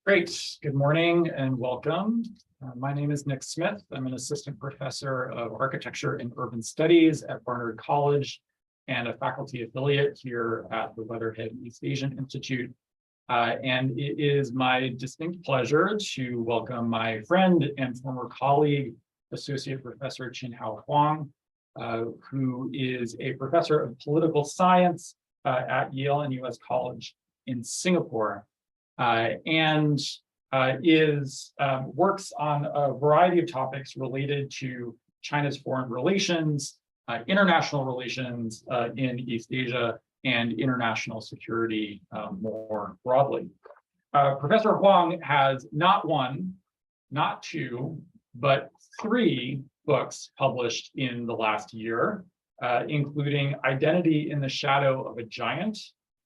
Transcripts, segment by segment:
Great. Good morning and welcome. My name is Nick Smith. I'm an assistant professor of architecture and urban studies at Barnard College and a faculty affiliate here at the Weatherhead East Asian Institute. And it is my distinct pleasure to welcome my friend and former colleague, Associate Professor Chin-Hao Huang, who is a professor of political science at Yale-NUS College in Singapore. Works on a variety of topics related to China's foreign relations, international relations in East Asia, and international security more broadly. Professor Huang has not one, not two, but three books published in the last year, including Identity in the Shadow of a Giant,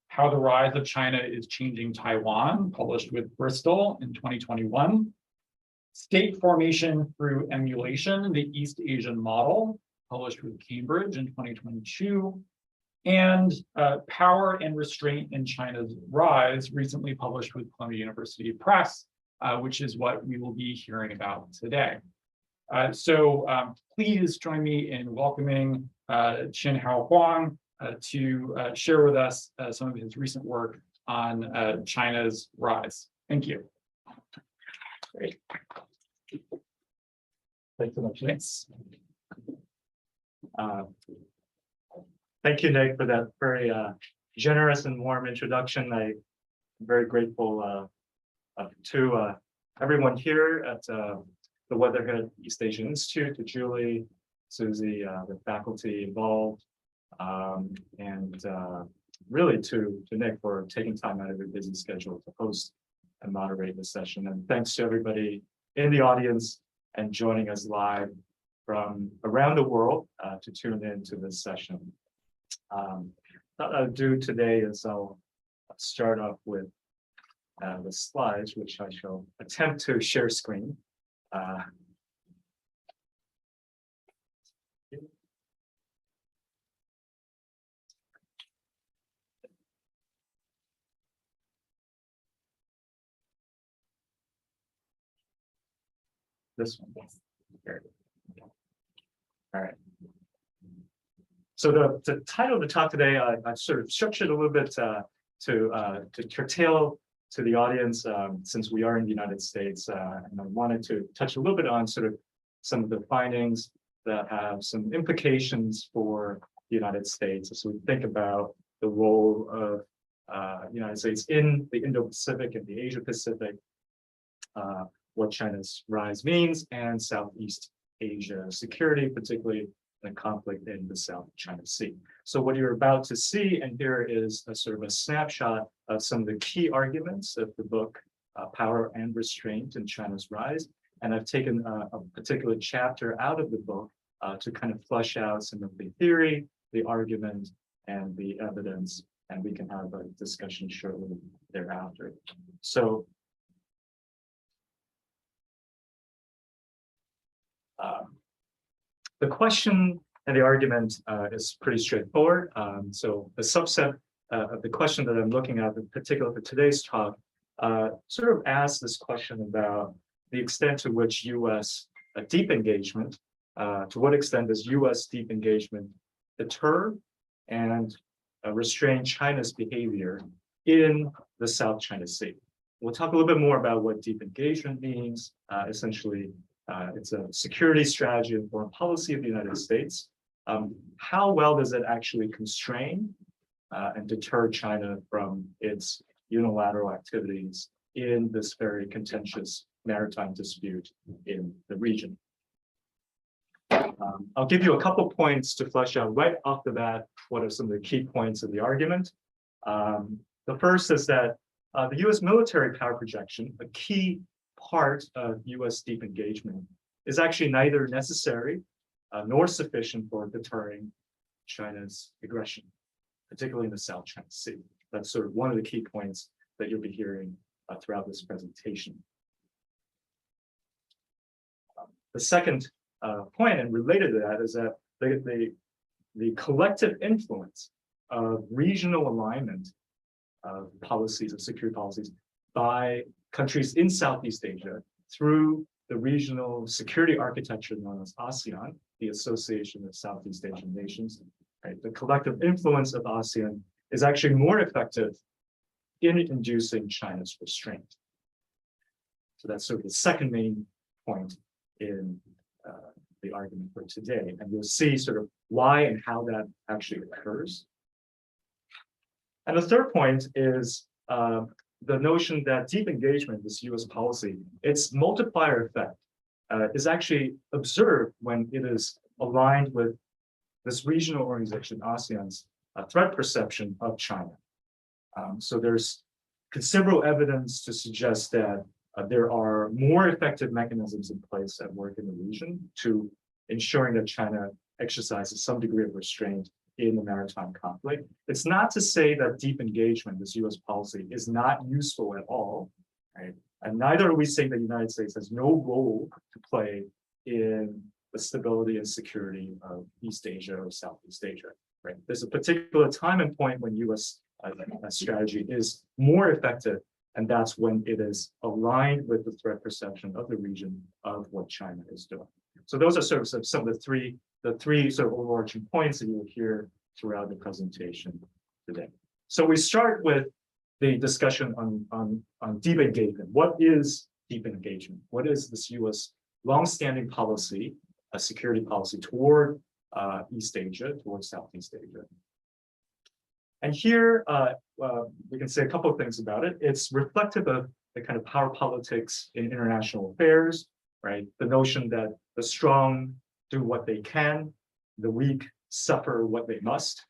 How the Rise of China is Changing Taiwan, published with Bristol in 2021, State Formation Through Emulation, the East Asian Model, published with Cambridge in 2022, and Power and Restraint in China's Rise, recently published with Columbia University Press, which is what we will be hearing about today. Please join me in welcoming Chin-Hao Huang, to share with us some of his recent work on China's rise. Thank you. Great. Thanks so much. Thanks. Thank you, Nick, for that very generous and warm introduction. I'm very grateful to everyone here at the Weatherhead East Asian Institute, to Julie, Susie, the faculty involved, and really to Nick for taking time out of your busy schedule to host and moderate this session. And thanks to everybody in the audience and joining us live from around the world to tune in to this session. What I'll do today is I'll start off with the slides, which I shall attempt to share screen. This one. There. All right. So the title of the talk today, I sort of structured a little bit to curtail to the audience, since we are in the United States, and I wanted to touch a little bit on sort of some of the findings that have some implications for the United States as we think about the role of the United States in the Indo-Pacific and the Asia-Pacific, what China's rise means, and Southeast Asia security, particularly in a conflict in the South China Sea. So what you're about to see and hear is a sort of a snapshot of some of the key arguments of the book, Power and Restraint in China's Rise. And I've taken a particular chapter out of the book to kind of flesh out some of the theory, the argument, and the evidence, and we can have a discussion shortly thereafter. So the question and the argument is pretty straightforward. So the subset of the question that I'm looking at, in particular for today's talk, sort of asks this question about the extent to which U.S. Deep engagement, to what extent does U.S. deep engagement deter and restrain China's behavior in the South China Sea? We'll talk a little bit more about what deep engagement means. Essentially, it's a security strategy and foreign policy of the United States. How well does it actually constrain and deter China from its unilateral activities in this very contentious maritime dispute in the region? I'll give you a couple points to flesh out right off the bat what are some of the key points of the argument. The first is that the U.S. military power projection, a key part of U.S. deep engagement, is actually neither necessary nor sufficient for deterring China's aggression, particularly in the South China Sea. That's sort of one of the key points that you'll be hearing throughout this presentation. The second point, and related to that, is that the collective influence of regional alignment of policies, of security policies, by countries in Southeast Asia through the regional security architecture known as ASEAN, the Association of Southeast Asian Nations. Right? The collective influence of ASEAN is actually more effective in inducing China's restraint. So that's sort of the second main point in the argument for today. And you'll see sort of why and how that actually occurs. And the third point is the notion that deep engagement, this US policy, its multiplier effect is actually observed when it is aligned with this regional organization, ASEAN's threat perception of China. So there's considerable evidence to suggest that there are more effective mechanisms in place at work in the region to ensuring that China exercises some degree of restraint in the maritime conflict. It's not to say that deep engagement, this US policy, is not useful at all, right? And neither are we saying that the United States has no role to play in the stability and security of East Asia or Southeast Asia, right? There's a particular time and point when US strategy is more effective, and that's when it is aligned with the threat perception of the region of what China is doing. So those are sort of some of the three sort of overarching points that you will hear throughout the presentation today. So we start with the discussion on deep engagement. What is deep engagement? What is this US longstanding policy, a security policy toward East Asia, towards Southeast Asia? And here we can say a couple of things about it. It's reflective of the kind of power politics in international affairs, right? The notion that the strong do what they can, the weak suffer what they must.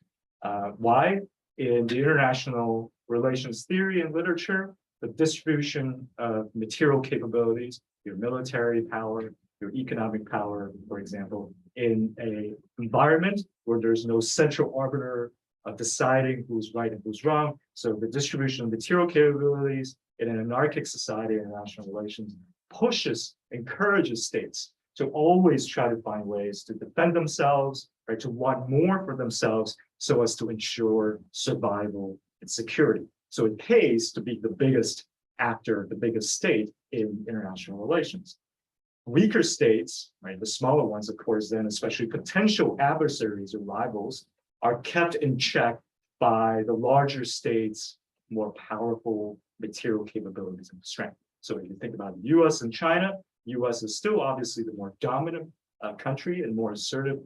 Why? In the international relations theory and literature, the distribution of material capabilities, your military power, your economic power, for example, in an environment where there's no central arbiter of deciding who's right and who's wrong. So the distribution of material capabilities in an anarchic society in international relations encourages states to always try to find ways to defend themselves, right, to want more for themselves so as to ensure survival and security. So it pays to be the biggest actor, the biggest state in international relations. Weaker states, right, the smaller ones, of course, then especially potential adversaries or rivals, are kept in check by the larger states' more powerful material capabilities and strength. So if you think about the US and China, US is still obviously the more dominant country and more assertive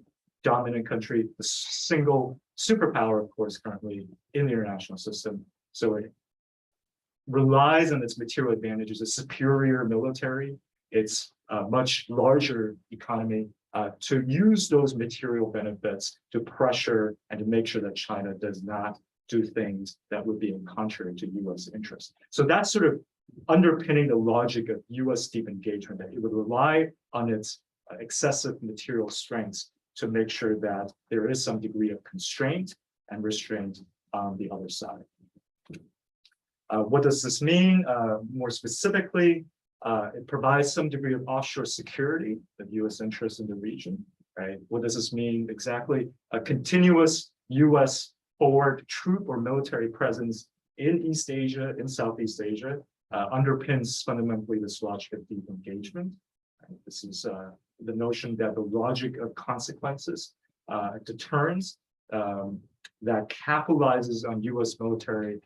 dominant country, the single superpower, of course, currently in the international system. So it relies on its material advantages, a superior military, its much larger economy, to use those material benefits to pressure and to make sure that China does not do things that would be in contrary to US interests. So that's sort of underpinning the logic of US deep engagement, that it would rely on its excessive material strengths to make sure that there is some degree of constraint and restraint on the other side. What does this mean? More specifically, it provides some degree of offshore security of US interests in the region, right? What does this mean exactly? A continuous US forward troop or military presence in East Asia, in Southeast Asia, underpins fundamentally this logic of deep engagement. Right? This is the notion that the logic of consequences, deterrence, that capitalizes on US military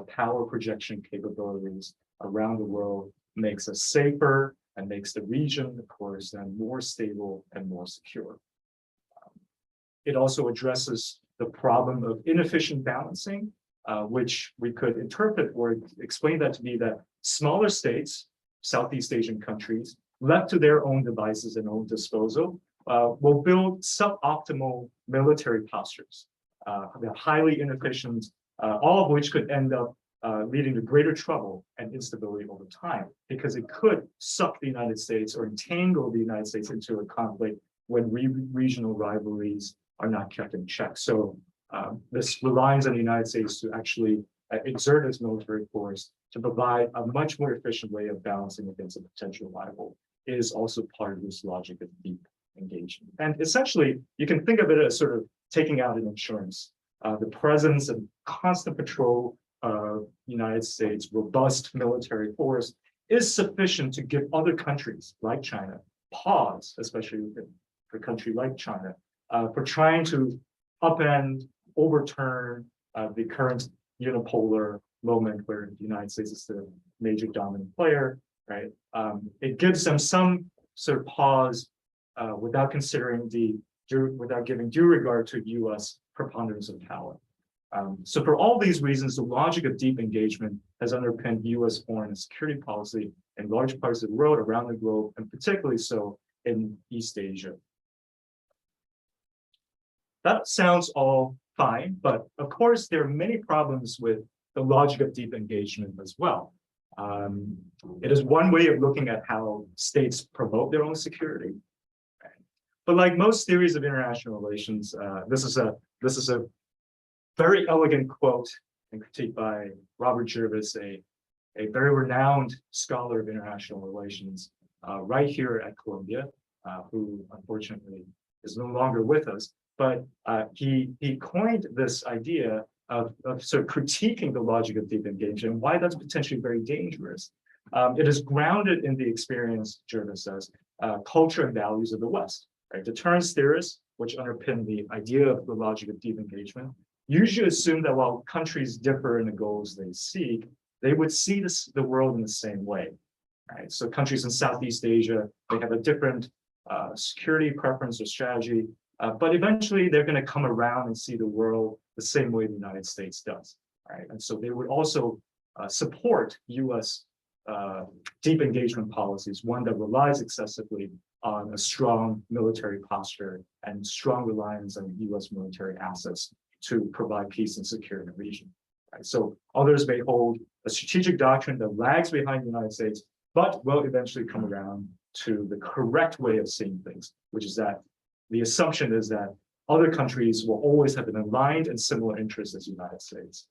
power projection capabilities around the world, makes us safer and makes the region, of course, then more stable and more secure. It also addresses the problem of inefficient balancing, which we could interpret or explain that to be that smaller states, Southeast Asian countries, left to their own devices and own disposal, will build suboptimal military postures. They're highly inefficient, all of which could end up leading to greater trouble and instability over time, because it could suck the United States or entangle the United States into a conflict when regional rivalries are not kept in check. So this relies on the United States to actually exert its military force to provide a much more efficient way of balancing against a potential rival, is also part of this logic of deep engagement. And essentially, you can think of it as sort of taking out an insurance. The presence and constant patrol of United States robust military force is sufficient to give other countries like China pause, especially for a country like China, for trying to upend, overturn the current unipolar moment where the United States is the major dominant player, right? It gives them some sort of pause without giving due regard to U.S. preponderance of power. So for all these reasons, the logic of deep engagement has underpinned U.S. foreign and security policy in large parts of the world, around the globe, and particularly so in East Asia. That sounds all fine, but of course, there are many problems with the logic of deep engagement as well. It is one way of looking at how states promote their own security. But like most theories of international relations, this is a very elegant quote and critique by Robert Jervis, a very renowned scholar of international relations, right here at Columbia, who unfortunately is no longer with us. But he coined this idea of sort of critiquing the logic of deep engagement and why that's potentially very dangerous. It is grounded in the experience, Jervis says, culture and values of the West. Right? Deterrence theorists, which underpin the idea of the logic of deep engagement, usually assume that while countries differ in the goals they seek, they would see the world in the same way. Right? So countries in Southeast Asia, they have a different security preference or strategy, but eventually they're going to come around and see the world the same way the United States does. Right? And so they would also support U.S. Deep engagement policies, one that relies excessively on a strong military posture and strong reliance on U.S. military assets to provide peace and security in the region. Right? So others may hold a strategic doctrine that lags behind the United States, but will eventually come around to the correct way of seeing things, which is that the assumption is that other countries will always have an aligned and similar interest as the United States.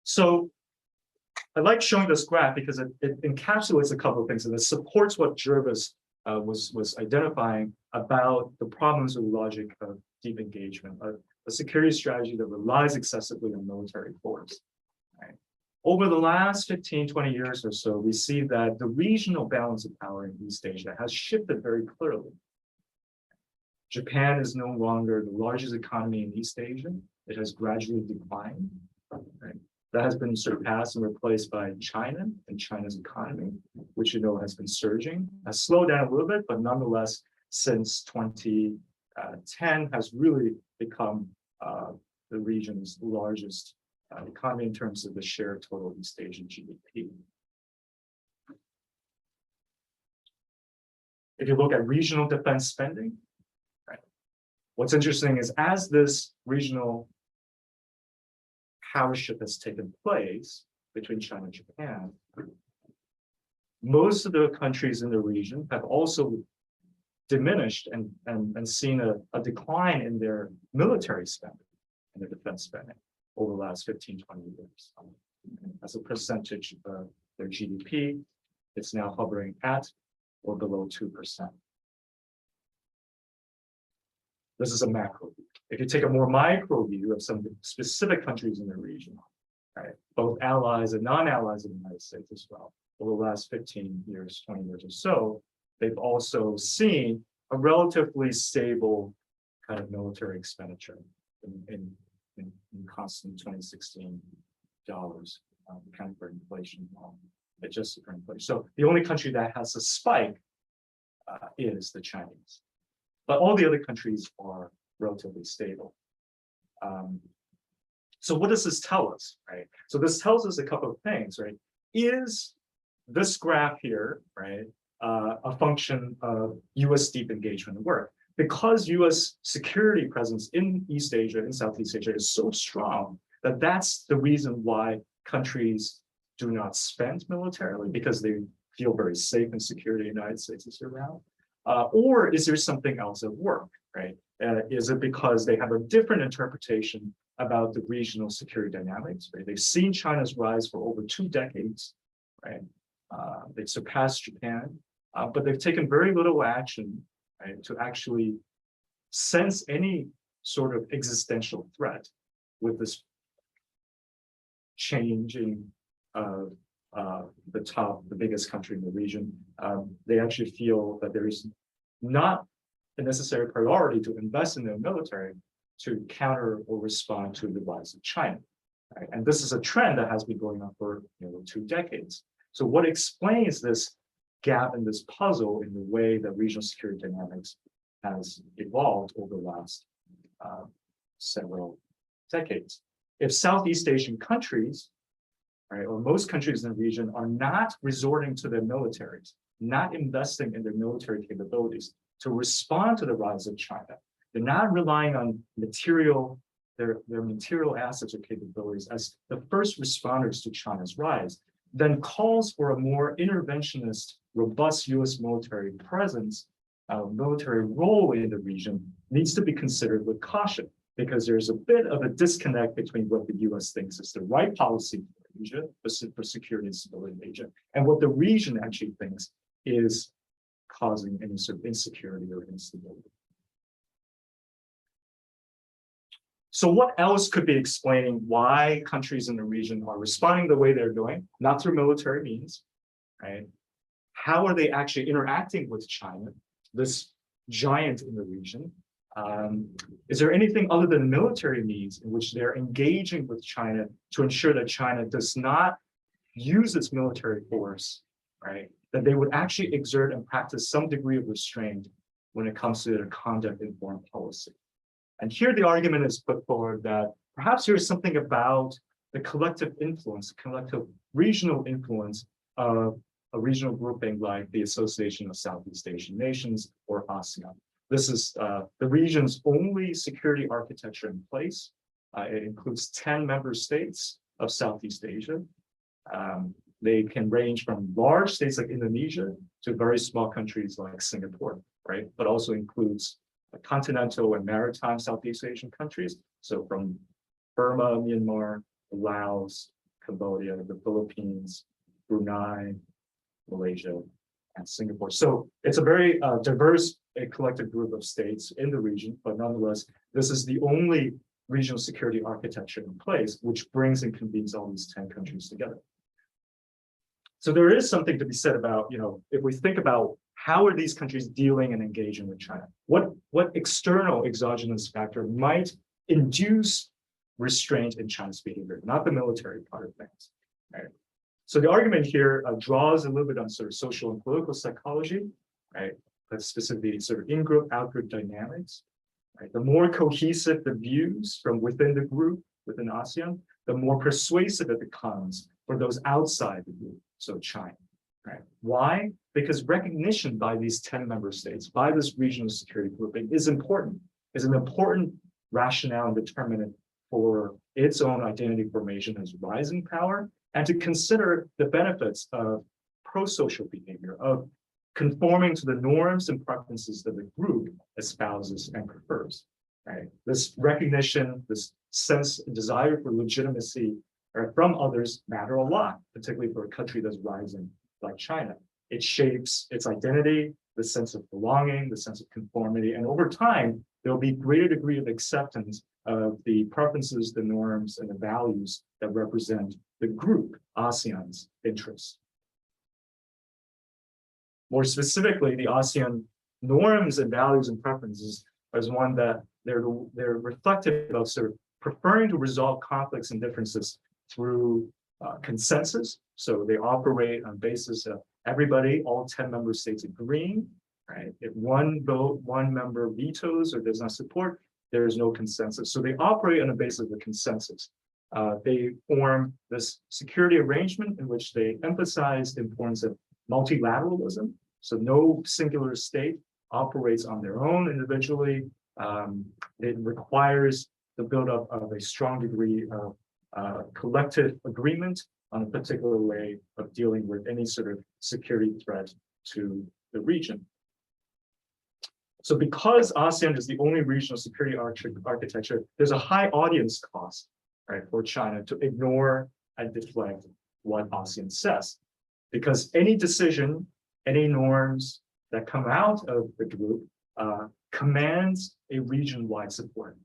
So I like showing this graph because it encapsulates a couple of things, and it supports what Jervis was identifying about the problems with logic of deep engagement, a security strategy that relies excessively on military force. Right? Over the last 15, 20 years or so, we see that the regional balance of power in East Asia has shifted very clearly. Japan is no longer the largest economy in East Asia. It has gradually declined. Right? That has been surpassed and replaced by China and China's economy, which has been surging, has slowed down a little bit, but nonetheless, since 2010 has really become the region's largest economy in terms of the share of total East Asian GDP. If you look at regional defense spending, right, what's interesting is as this regional power shift has taken place between China and Japan, most of the countries in the region have also diminished and seen a decline in their military spending and their defense spending over the last 15, 20 years. As a percentage of their GDP, it's now hovering at or below 2%. This is a macro view. If you take a more micro view of some specific countries in the region, right, both allies and non-allies of the United States as well, over the last 15 years, 20 years or so, they've also seen a relatively stable kind of military expenditure in constant 2016 dollars, accounting for inflation, adjusted for inflation. So the only country that has a spike is the Chinese. But all the other countries are relatively stable. So what does this tell us, right? So this tells us a couple of things, right? Is this graph here, right, a function of U.S. deep engagement work? Because U.S. security presence in East Asia, in Southeast Asia, is so strong that that's the reason why countries do not spend militarily, because they feel very safe and secure the United States is around. Or is there something else at work, right? Is it because they have a different interpretation about the regional security dynamics, right? They've seen China's rise for over 2 decades, right? They've surpassed Japan, but they've taken very little action, right, to actually sense any sort of existential threat with this changing of the biggest country in the region, they actually feel that there is not a necessary priority to invest in their military to counter or respond to the rise of China. Right? And this is a trend that has been going on for 2 decades. So what explains this gap in this puzzle in the way that regional security dynamics has evolved over the last several decades? If Southeast Asian countries, right, or most countries in the region are not resorting to their militaries, not investing in their military capabilities to respond to the rise of China, they're not relying on their material assets or capabilities as the first responders to China's rise, then calls for a more interventionist, robust US military presence, military role in the region needs to be considered with caution, because there's a bit of a disconnect between what the US thinks is the right policy for Asia, for security and stability in Asia, and what the region actually thinks is causing any sort of insecurity or instability. So what else could be explaining why countries in the region are responding the way they're doing, not through military means, right? How are they actually interacting with China, this giant in the region? Is there anything other than military means in which they're engaging with China to ensure that China does not use its military force, right? That they would actually exert and practice some degree of restraint when it comes to their conduct in foreign policy. And here the argument is put forward that perhaps there is something about the collective influence, collective regional influence of a regional grouping like the Association of Southeast Asian Nations, or ASEAN. This is the region's only security architecture in place. It includes 10 member states of Southeast Asia. They can range from large states like Indonesia to very small countries like Singapore, right? But also includes continental and maritime Southeast Asian countries. So from Burma, Myanmar, Laos, Cambodia, the Philippines, Brunei, Malaysia, and Singapore. So it's a very diverse collective group of states in the region, but nonetheless, this is the only regional security architecture in place, which brings and convenes all these 10 countries together. So there is something to be said about, if we think about how are these countries dealing and engaging with China? What external exogenous factor might induce restraint in China's behavior, not the military part of things, right? So the argument here draws a little bit on sort of social and political psychology, right? That's specifically sort of in-group, out-group dynamics, right? The more cohesive the views from within the group, within ASEAN, the more persuasive it becomes for those outside the group, so China, right? Why? Because recognition by these 10 member states, by this regional security grouping is an important rationale and determinant for its own identity formation as rising power, and to consider the benefits of pro-social behavior, of conforming to the norms and preferences that the group espouses and prefers, right? This recognition, this sense, desire for legitimacy from others matter a lot, particularly for a country that's rising like China. It shapes its identity, the sense of belonging, the sense of conformity, and over time, there will be greater degree of acceptance of the preferences, the norms, and the values that represent the group, ASEAN's interests. More specifically, the ASEAN norms and values and preferences is one that they're reflective of sort of preferring to resolve conflicts and differences through consensus. So they operate on basis of everybody, all 10 member states agreeing, right? If one member vetoes or does not support, there is no consensus. So they operate on the basis of the consensus. They form this security arrangement in which they emphasize the importance of multilateralism. So no singular state operates on their own individually. It requires the buildup of a strong degree of collective agreement on a particular way of dealing with any sort of security threat to the region. So because ASEAN is the only regional security architecture, there's a high audience cost, right, for China to ignore and deflect what ASEAN says. Because any decision, any norms that come out of the group commands a region-wide support.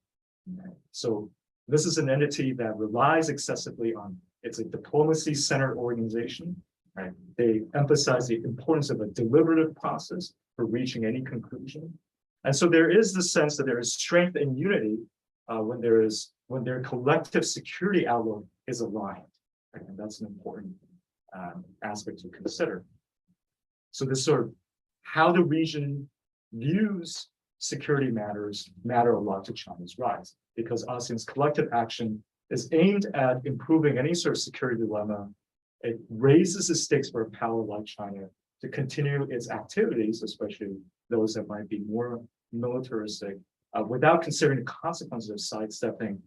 Right? So this is an entity that relies excessively on It's a diplomacy-centered organization, right? They emphasize the importance of a deliberative process for reaching any conclusion. And so there is the sense that there is strength and unity when their collective security outlook is aligned. Right? And that's an important aspect to consider. So this sort of how the region views security matters matter a lot to China's rise, because ASEAN's collective action is aimed at improving any sort of security dilemma. It raises the stakes for a power like China to continue its activities, especially those that might be more militaristic, without considering the consequences of sidestepping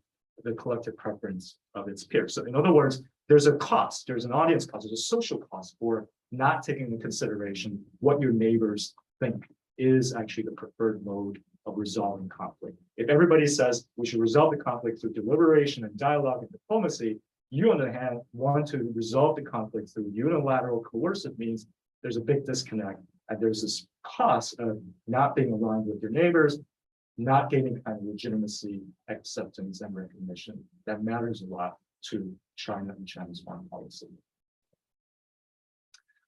the collective preference of its peers. So in other words, there's a cost, there's an audience cost, there's a social cost for not taking into consideration what your neighbors think is actually the preferred mode of resolving conflict. If everybody says we should resolve the conflict through deliberation and dialogue and diplomacy, you on the other hand want to resolve the conflict through unilateral coercive means, there's a big disconnect. And there's this cost of not being aligned with your neighbors, not gaining kind of legitimacy, acceptance, and recognition. That matters a lot to China and China's foreign policy.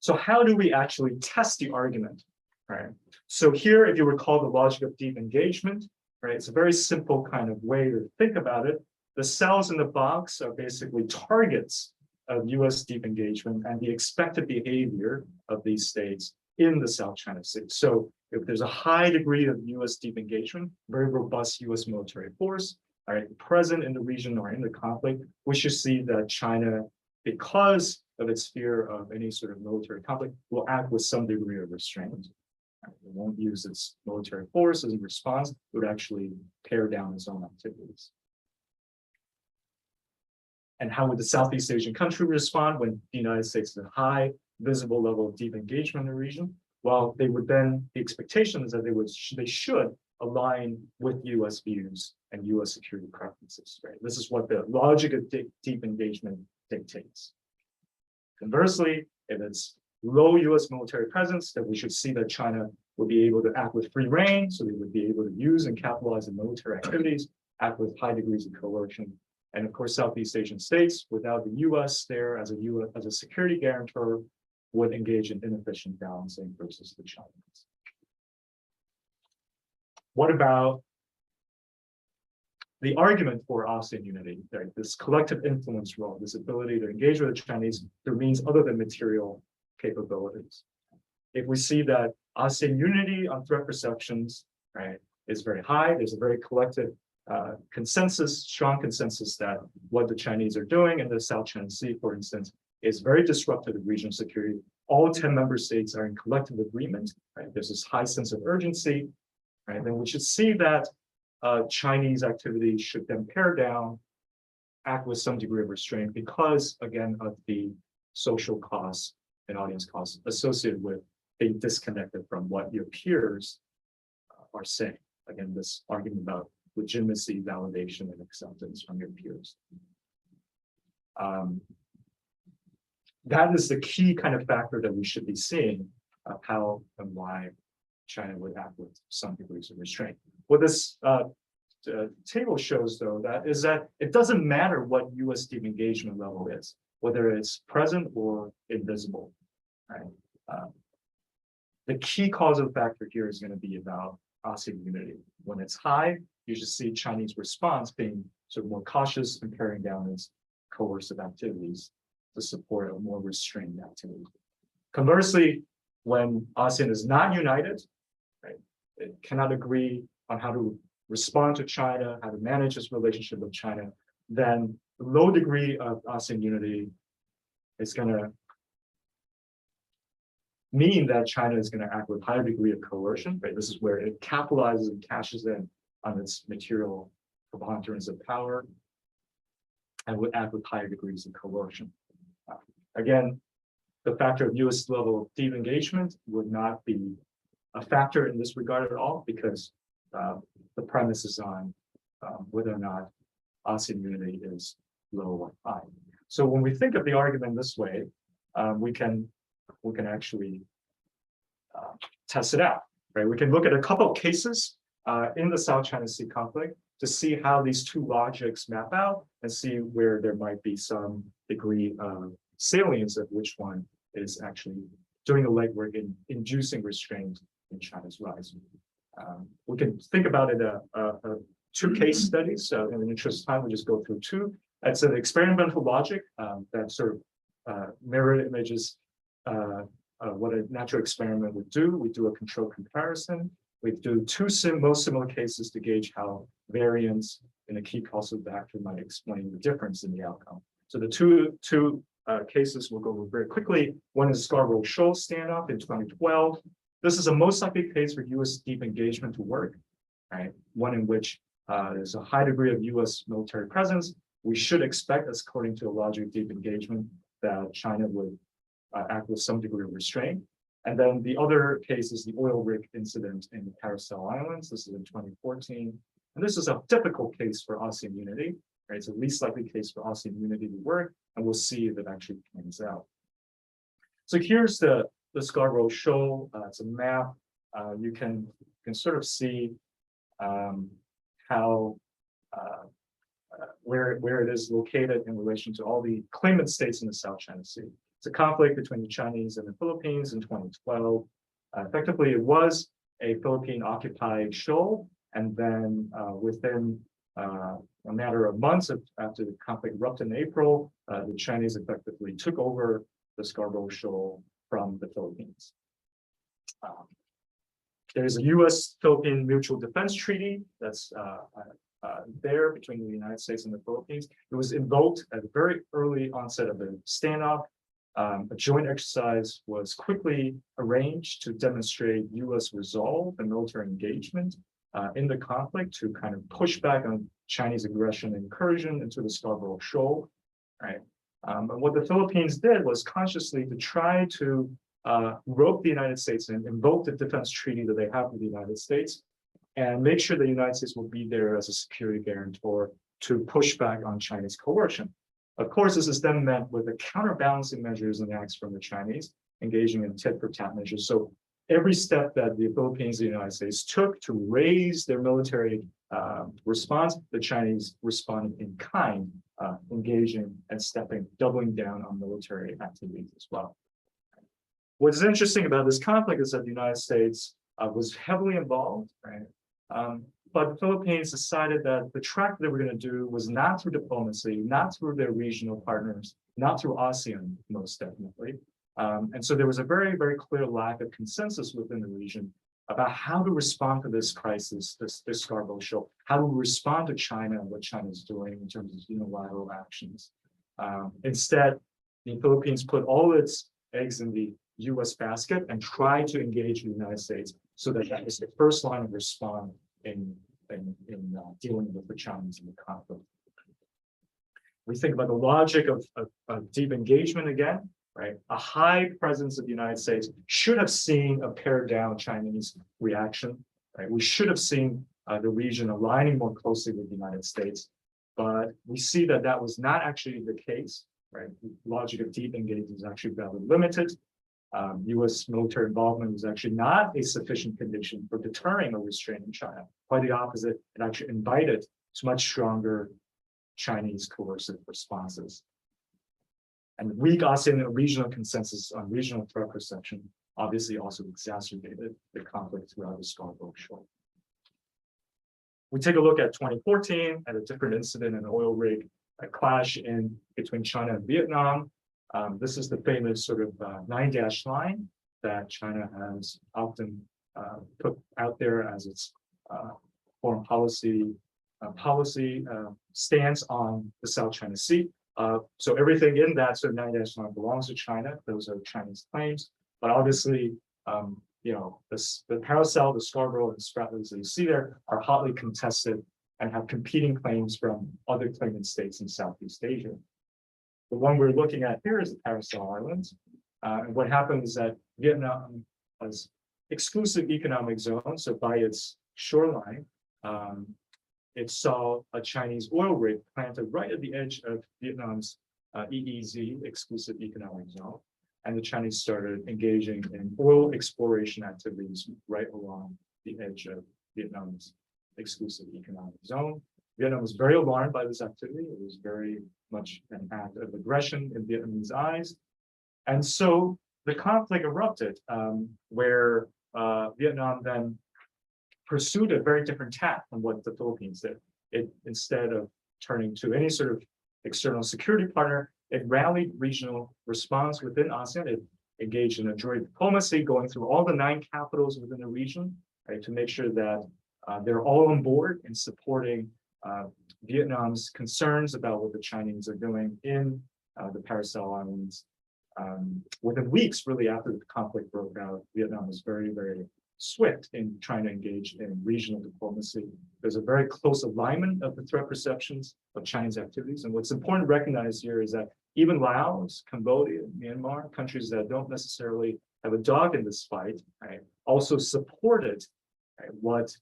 So how do we actually test the argument, right? So here, if you recall the logic of deep engagement, right? It's a very simple kind of way to think about it. The cells in the box are basically targets of US deep engagement and the expected behavior of these states in the South China Sea. So if there's a high degree of US deep engagement, very robust US military force, all right, present in the region or in the conflict, we should see that China, because of its fear of any sort of military conflict, will act with some degree of restraint. It won't use its military force as a response, it would actually pare down its own activities. And how would the Southeast Asian country respond when the United States has a high visible level of deep engagement in the region? Well, they would then, the expectation is that they should align with US views and US security preferences, right? This is what the logic of deep engagement dictates. Conversely, if it's low US military presence, then we should see that China would be able to act with free rein, so they would be able to use and capitalize on military activities, act with high degrees of coercion. And of course, Southeast Asian states, without the US there as a security guarantor, would engage in inefficient balancing versus the Chinese. What about the argument for ASEAN unity, right? This collective influence role, this ability to engage with the Chinese through means other than material capabilities. If we see that ASEAN unity on threat perceptions, right, is very high, there's a very collective consensus, strong consensus that what the Chinese are doing in the South China Sea, for instance, is very disruptive of regional security. All 10 member states are in collective agreement, right? There's this high sense of urgency, right? Then we should see that Chinese activity should then pare down, act with some degree of restraint because, again, of the social costs and audience costs associated with being disconnected from what your peers are saying. Again, this argument about legitimacy, validation, and acceptance from your peers. That is the key kind of factor that we should be seeing how and why China would act with some degrees of restraint. What this table shows, though, is that it doesn't matter what US deep engagement level is, whether it's present or invisible. Right? The key causal factor here is going to be about ASEAN unity. When it's high, you should see Chinese response being sort of more cautious and paring down its coercive activities to support a more restrained activity. Conversely, when ASEAN is not united, right, it cannot agree on how to respond to China, how to manage its relationship with China, then the low degree of ASEAN unity is going to mean that China is going to act with higher degree of coercion, right? This is where it capitalizes and cashes in on its material preponderance of power and would act with higher degrees of coercion. Again, the factor of US level of deep engagement would not be a factor in this regard at all because the premise is on whether or not ASEAN unity is low or high. So when we think of the argument this way, we can actually test it out, right? We can look at a couple of cases in the South China Sea conflict to see how these two logics map out and see where there might be some degree of salience of which one is actually doing the legwork in inducing restraint in China's rise. We can think about it two case studies. So in the interest of time, we'll just go through two. It's an experimental logic that sort of mirror images what a natural experiment would do. We do a control comparison. We do two most similar cases to gauge how variance in a key causal factor might explain the difference in the outcome. So the two cases we'll go over very quickly. One is Scarborough-Shoal standoff in 2012. This is a most likely case for U.S. deep engagement to work, right? One in which there's a high degree of U.S. military presence. We should expect, as according to the logic of deep engagement, that China would act with some degree of restraint. And then the other case is the oil rig incident in the Parasol Islands. This is in 2014. And this is a difficult case for ASEAN unity, right? It's the least likely case for ASEAN unity to work, and we'll see if it actually pans out. So here's the Scarborough Shoal. It's a map. You can sort of see how where it is located in relation to all the claimant states in the South China Sea. It's a conflict between the Chinese and the Philippines in 2012. Effectively, it was a Philippine-occupied shoal, and then within a matter of months after the conflict erupted in April, the Chinese effectively took over the Scarborough Shoal from the Philippines. There's a U.S.-Philippine Mutual Defense Treaty that's there between the United States and the Philippines. It was invoked at the very early onset of the standoff. A joint exercise was quickly arranged to demonstrate U.S. resolve and military engagement in the conflict to kind of push back on Chinese aggression and incursion into the Scarborough Shoal, right? And what the Philippines did was consciously to try to rope the United States in, invoke the defense treaty that they have with the United States, and make sure the United States will be there as a security guarantor to push back on Chinese coercion. Of course, this is then met with the counterbalancing measures and acts from the Chinese, engaging in tit-for-tat measures. So every step that the Philippines and the United States took to raise their military response, the Chinese responded in kind, engaging and doubling down on military activities as well. What's interesting about this conflict is that the United States was heavily involved, right? But the Philippines decided that the track they were going to do was not through diplomacy, not through their regional partners, not through ASEAN, most definitely. And so there was a very, very clear lack of consensus within the region about how to respond to this crisis, this Scarborough Shoal, how to respond to China and what China is doing in terms of unilateral actions. Instead, the Philippines put all its eggs in the U.S. basket and tried to engage the United States so that that was the first line of response in dealing with the Chinese in the conflict. We think about the logic of deep engagement again, right? A high presence of the United States should have seen a pared down Chinese reaction, right? We should have seen the region aligning more closely with the United States, but we see that that was not actually the case, right? The logic of deep engagement is actually rather limited. U.S. military involvement was actually not a sufficient condition for deterring or restraining China. Quite the opposite, it actually invited much stronger Chinese coercive responses. And weak ASEAN regional consensus on regional threat perception obviously also exacerbated the conflict throughout the Scarborough Shoal. We take a look at 2014 at a different incident, an oil rig, a clash between China and Vietnam. This is the famous sort of 9-dash line that China has often put out there as its foreign policy stance on the South China Sea. So everything in that sort of 9-dash line belongs to China. Those are Chinese claims, but obviously, the Parasol, the Scarborough, and the Spratlys that you see there are hotly contested and have competing claims from other claimant states in Southeast Asia. The one we're looking at here is the Parasol Islands. And what happened is that Vietnam was exclusive economic zone. So by its shoreline, it saw a Chinese oil rig planted right at the edge of Vietnam's EEZ, exclusive economic zone. And the Chinese started engaging in oil exploration activities right along the edge of Vietnam's exclusive economic zone. Vietnam was very alarmed by this activity. It was very much an act of aggression in Vietnamese eyes. And so the conflict erupted, where Vietnam then pursued a very different tack from what the Philippines did. It, instead of turning to any sort of external security partner, it rallied regional response within ASEAN. It engaged in a joint diplomacy, going through all the 9 capitals within the region, right, to make sure that they're all on board in supporting Vietnam's concerns about what the Chinese are doing in the Parasol Islands. Within weeks, really after the conflict broke out, Vietnam was very, very swift in trying to engage in regional diplomacy. There's a very close alignment of the threat perceptions of Chinese activities. And what's important to recognize here is that even Laos, Cambodia, Myanmar, countries that don't necessarily have a dog in this fight, right, also supported, right, what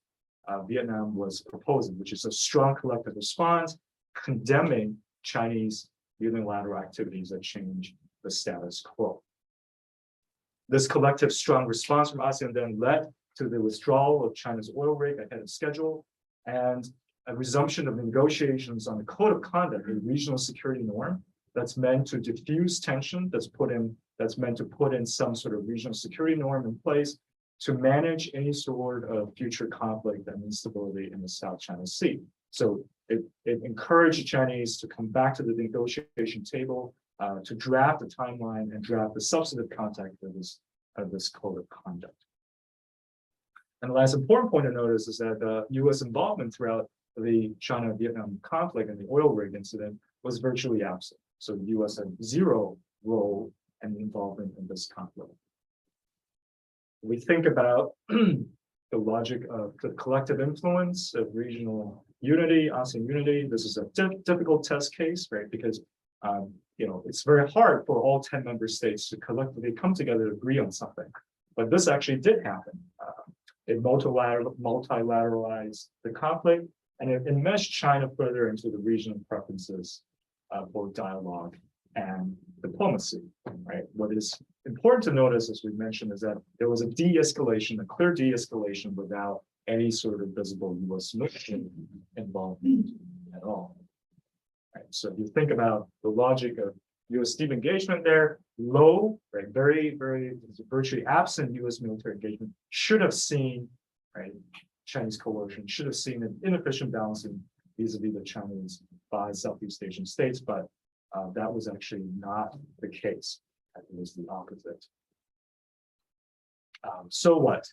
Vietnam was proposing, which is a strong collective response, condemning Chinese unilateral activities that change the status quo. This collective strong response from ASEAN then led to the withdrawal of China's oil rig ahead of schedule and a resumption of negotiations on the code of conduct, a regional security norm that's meant to diffuse tension, that's meant to put in some sort of regional security norm in place to manage any sort of future conflict and instability in the South China Sea. So it encouraged the Chinese to come back to the negotiation table, to draft a timeline and draft the substantive content of this code of conduct. And the last important point to notice is that the U.S. involvement throughout the China-Vietnam conflict and the oil rig incident was virtually absent. So the U.S. had zero role and involvement in this conflict. We think about the logic of the collective influence of regional unity, ASEAN unity. This is a difficult test case, right? Because it's very hard for all 10 member states to collectively come together to agree on something. But this actually did happen. It multilateralized the conflict, and it enmeshed China further into the regional preferences for dialogue and diplomacy, right? What is important to notice, as we mentioned, is that there was a de-escalation, a clear de-escalation without any sort of visible U.S. military involvement at all. Right. So if you think about the logic of U.S. deep engagement there, low, right, very, very virtually absent U.S. military engagement should have seen, right, Chinese coercion, should have seen an inefficient balancing vis-a-vis the Chinese by Southeast Asian states, but that was actually not the case. It was the opposite. So what?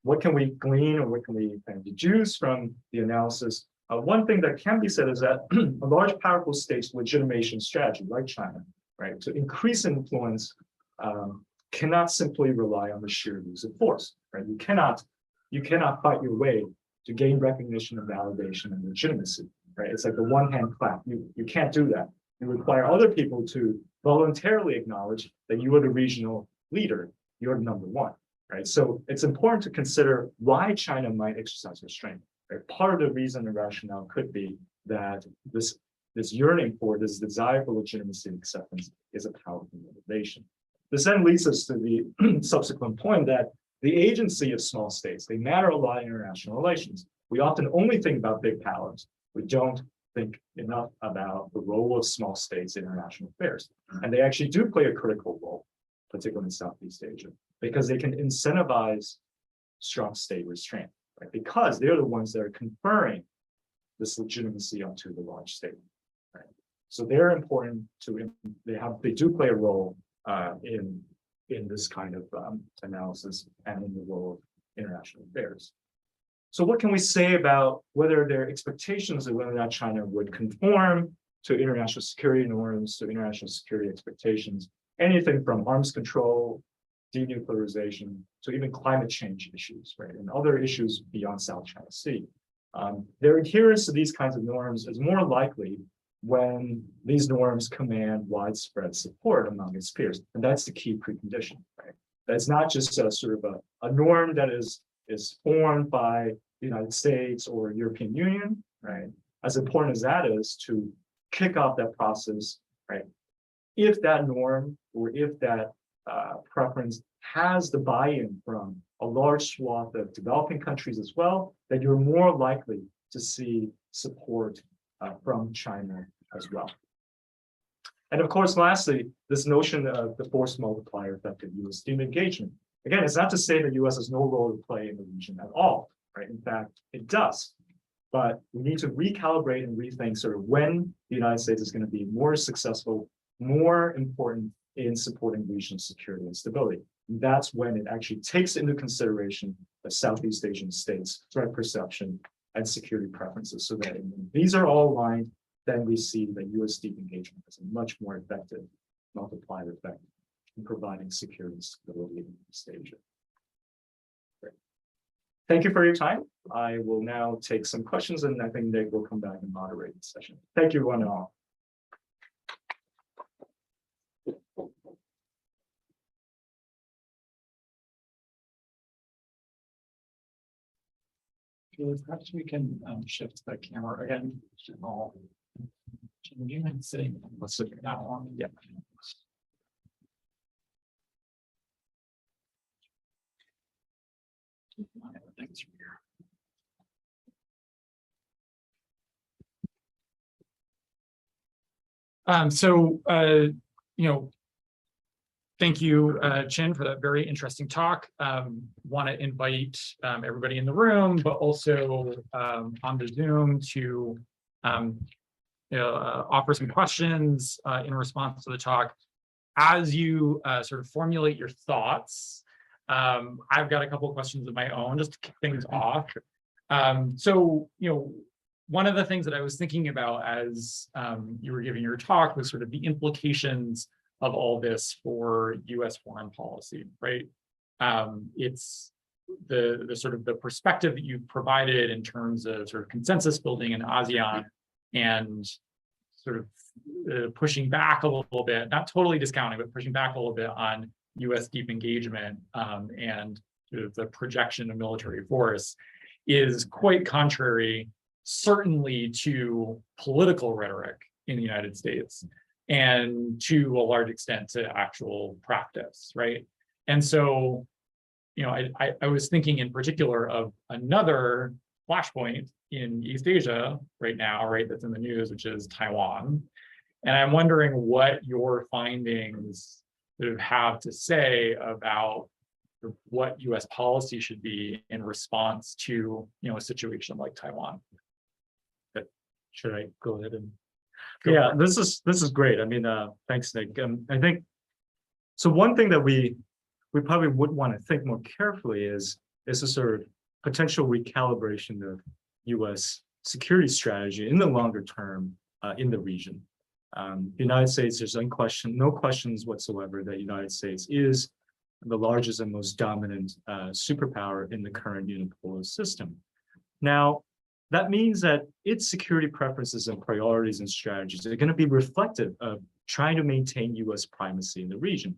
What can we glean or what can we deduce from the analysis? One thing that can be said is that a large, powerful state's legitimation strategy, like China, right, to increase influence, cannot simply rely on the sheer use of force, right? You cannot fight your way to gain recognition and validation and legitimacy, right? It's like the one-hand clap. You can't do that. You require other people to voluntarily acknowledge that you are the regional leader. You're the number one, right? So it's important to consider why China might exercise restraint. Right? Part of the reason and rationale could be that this yearning for, this desire for legitimacy and acceptance is a powerful motivation. This then leads us to the subsequent point that the agency of small states, they matter a lot in international relations. We often only think about big powers. We don't think enough about the role of small states in international affairs. And they actually do play a critical role, particularly in Southeast Asia, because they can incentivize strong state restraint, right? Because they're the ones that are conferring this legitimacy onto the large state, right? So they're important to, they do play a role in this kind of analysis and in the role of international affairs. So what can we say about whether their expectations of whether or not China would conform to international security norms, to international security expectations, anything from arms control, denuclearization, to even climate change issues, right? And other issues beyond South China Sea. Their adherence to these kinds of norms is more likely when these norms command widespread support among its peers. And that's the key precondition, right? That's not just a sort of a norm that is formed by the United States or European Union, right? As important as that is to kick off that process, right? If that norm or if that preference has the buy-in from a large swath of developing countries as well, then you're more likely to see support from China as well. And of course, lastly, this notion of the force multiplier effect of U.S. student engagement. Again, it's not to say that U.S. has no role to play in the region at all, right? In fact, it does. But we need to recalibrate and rethink sort of when the United States is going to be more successful, more important in supporting regional security and stability. And that's when it actually takes into consideration the Southeast Asian states' threat perception and security preferences, so that when these are all aligned, then we see that U.S. deep engagement has a much more effective multiplier effect in providing security and stability in East Asia. Great. Thank you for your time. I will now take some questions, and I think Nick will come back and moderate the session. Thank you, one and all. Perhaps we can shift the camera again. You and sitting. Let's look at that one. Yeah. Thank you, Chin, for that very interesting talk. Want to invite everybody in the room, but also on the Zoom to offer some questions in response to the talk. As you sort of formulate your thoughts, I've got a couple of questions of my own just to kick things off. One of the things that I was thinking about as you were giving your talk was sort of the implications of all this for U.S. foreign policy, right? It's the sort of the perspective that you've provided in terms of sort of consensus building in ASEAN and sort of pushing back a little bit, not totally discounting, but pushing back a little bit on U.S. deep engagement and sort of the projection of military force is quite contrary, certainly to political rhetoric in the United States and to a large extent to actual practice, right? And so, I was thinking in particular of another flashpoint in East Asia right now, right, that's in the news, which is Taiwan. And I'm wondering what your findings sort of have to say about what U.S. policy should be in response to, a situation like Taiwan. But should I go ahead and? Yeah, this is great. I mean, thanks, Nick. I think so. One thing that we probably would want to think more carefully is a sort of potential recalibration of U.S. security strategy in the longer term in the region. The United States, there's no questions whatsoever that the United States is the largest and most dominant superpower in the current unipolar system. Now, that means that its security preferences and priorities and strategies are going to be reflective of trying to maintain U.S. primacy in the region.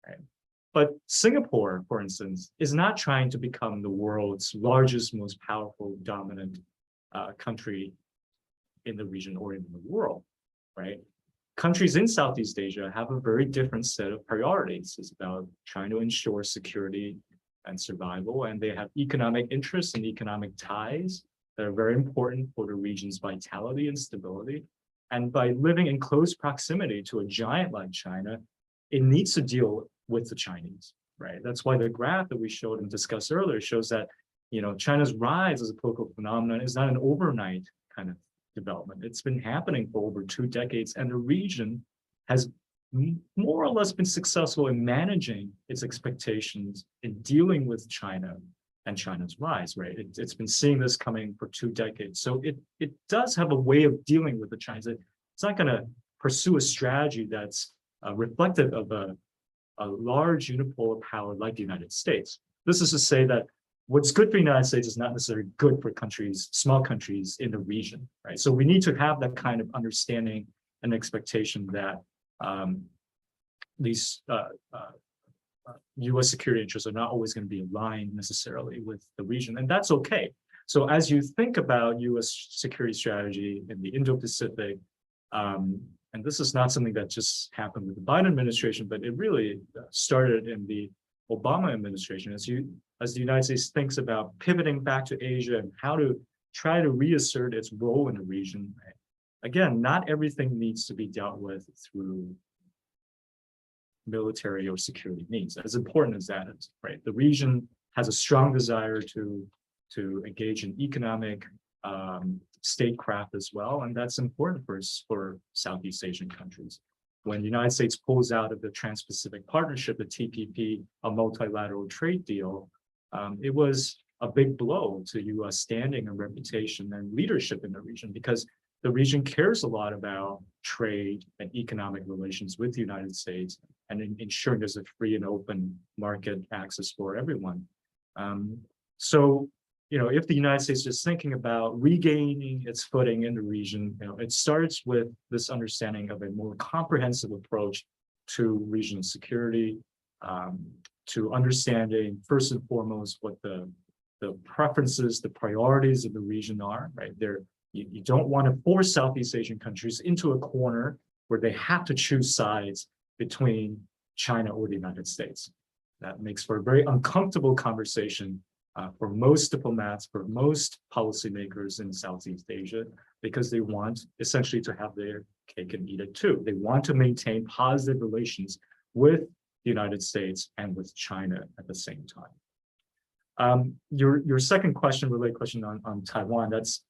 Right? But Singapore, for instance, is not trying to become the world's largest, most powerful, dominant country in the region or in the world, right? Countries in Southeast Asia have a very different set of priorities. It's about trying to ensure security and survival, and they have economic interests and economic ties that are very important for the region's vitality and stability. And by living in close proximity to a giant like China, it needs to deal with the Chinese, right? That's why the graph that we showed and discussed earlier shows that, China's rise as a political phenomenon is not an overnight kind of development. It's been happening for over 2 decades, and the region has more or less been successful in managing its expectations in dealing with China and China's rise, right? It's been seeing this coming for 2 decades. So it does have a way of dealing with the Chinese. It's not going to pursue a strategy that's reflective of a large unipolar power like the United States. This is to say that what's good for the United States is not necessarily good for small countries in the region, right? So we need to have that kind of understanding and expectation that these U.S. security interests are not always going to be aligned necessarily with the region, and that's okay. So as you think about U.S. security strategy in the Indo-Pacific, and this is not something that just happened with the Biden administration, but it really started in the Obama administration. As the United States thinks about pivoting back to Asia and how to try to reassert its role in the region. Again, not everything needs to be dealt with through military or security means, as important as that is, right? The region has a strong desire to engage in economic statecraft as well, and that's important for Southeast Asian countries. When the United States pulls out of the Trans-Pacific Partnership, the TPP, a multilateral trade deal, it was a big blow to U.S. standing and reputation and leadership in the region, because the region cares a lot about trade and economic relations with the United States and ensuring there's a free and open market access for everyone. So, if the United States is thinking about regaining its footing in the region, it starts with this understanding of a more comprehensive approach to regional security, to understanding first and foremost what the preferences, the priorities of the region are, right? You don't want to force Southeast Asian countries into a corner where they have to choose sides between China or the United States. That makes for a very uncomfortable conversation for most diplomats, for most policymakers in Southeast Asia, because they want essentially to have their cake and eat it too. They want to maintain positive relations with the United States and with China at the same time. Your second question, related question on Taiwan, that's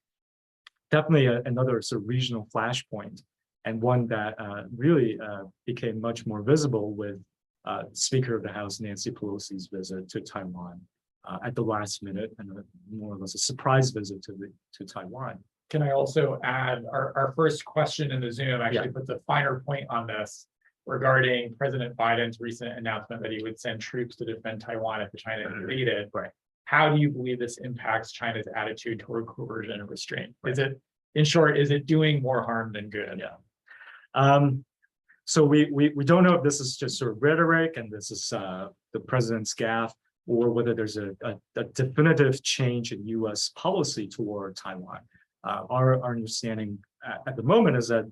definitely another sort of regional flashpoint, and one that really became much more visible with Speaker of the House Nancy Pelosi's visit to Taiwan at the last minute, and more or less a surprise visit to Taiwan. Can I also add, our first question in the Zoom actually puts a finer point on this regarding President Biden's recent announcement that he would send troops to defend Taiwan if China invaded. Right. How do you believe this impacts China's attitude toward coercion and restraint? Is it, in short, is it doing more harm than good? Yeah. So we don't know if this is just sort of rhetoric and this is the president's gaffe, or whether there's a definitive change in U.S. policy toward Taiwan. Our understanding at the moment is that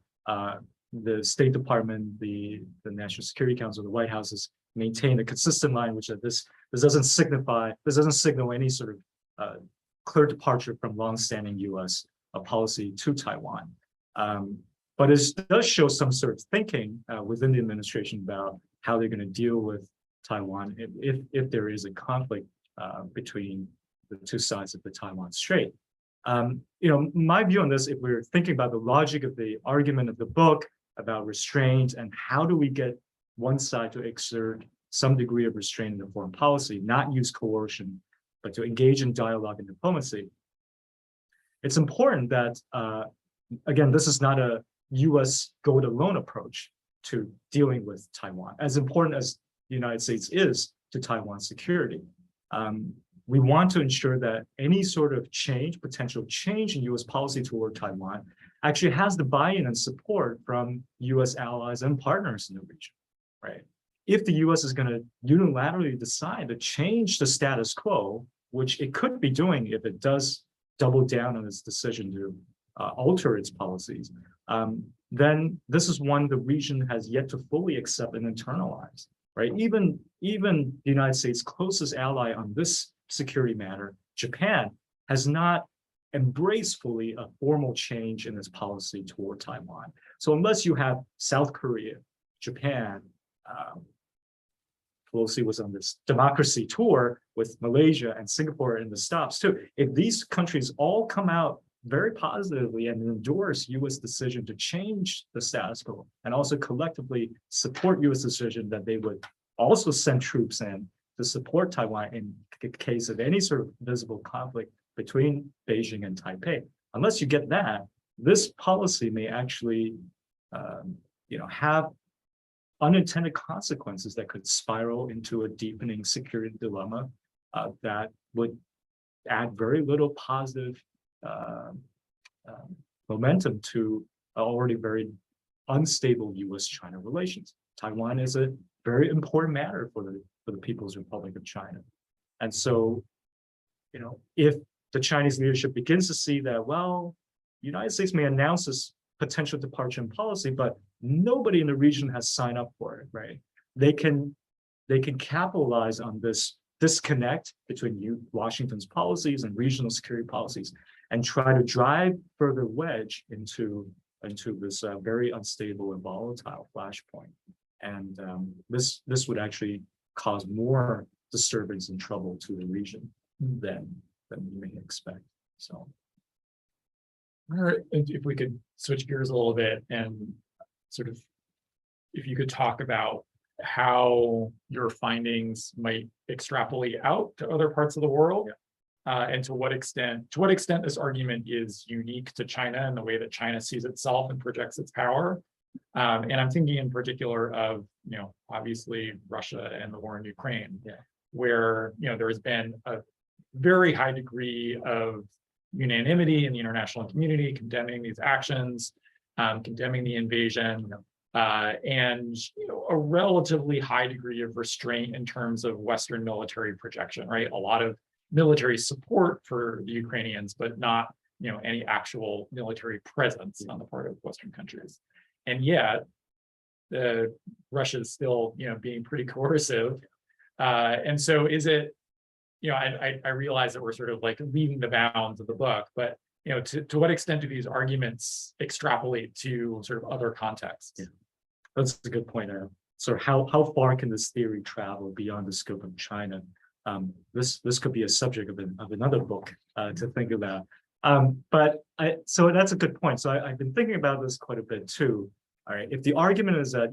the State Department, the National Security Council, the White House has maintained a consistent line, which this doesn't signal any sort of clear departure from longstanding U.S. policy to Taiwan. But it does show some sort of thinking within the administration about how they're going to deal with Taiwan if there is a conflict between the two sides of the Taiwan Strait. My view on this, if we're thinking about the logic of the argument of the book about restraint and how do we get one side to exert some degree of restraint in the foreign policy, not use coercion, but to engage in dialogue and diplomacy, it's important that, again, this is not a U.S. go-it-alone approach to dealing with Taiwan, as important as the United States is to Taiwan's security. We want to ensure that any sort of potential change in U.S. policy toward Taiwan actually has the buy-in and support from U.S. allies and partners in the region, right? If the U.S. is going to unilaterally decide to change the status quo, which it could be doing if it does double down on its decision to alter its policies, then this is one the region has yet to fully accept and internalize, right? Even the United States' closest ally on this security matter, Japan, has not embraced fully a formal change in its policy toward Taiwan. So unless you have South Korea, Japan, Pelosi was on this democracy tour with Malaysia and Singapore in the stops too. If these countries all come out very positively and endorse U.S. decision to change the status quo and also collectively support U.S. decision that they would also send troops in to support Taiwan in case of any sort of visible conflict between Beijing and Taipei. Unless you get that, this policy may actually, have unintended consequences that could spiral into a deepening security dilemma that would add very little positive momentum to already very unstable U.S.-China relations. Taiwan is a very important matter for the People's Republic of China. And so, if the Chinese leadership begins to see that, well, the United States may announce this potential departure in policy, but nobody in the region has signed up for it, right? They can capitalize on this disconnect between Washington's policies and regional security policies and try to drive further wedge into this very unstable and volatile flashpoint. And this would actually cause more disturbance and trouble to the region than you may expect. So, all right, if we could switch gears a little bit and sort of, if you could talk about how your findings might extrapolate out to other parts of the world, and to what extent this argument is unique to China and the way that China sees itself and projects its power. And I'm thinking in particular of, obviously Russia and the war in Ukraine, where, there has been a very high degree of unanimity in the international community condemning these actions, condemning the invasion, and a relatively high degree of restraint in terms of Western military projection, right? A lot of military support for the Ukrainians, but not, any actual military presence on the part of Western countries. And yet, Russia is still, being pretty coercive. And so is it, I realize that we're sort of like leaving the bounds of the book, but, to what extent do these arguments extrapolate to sort of other contexts? Yeah. That's a good point. So how far can this theory travel beyond the scope of China? This could be a subject of another book to think about. So that's a good point. So I've been thinking about this quite a bit too. All right, if the argument is that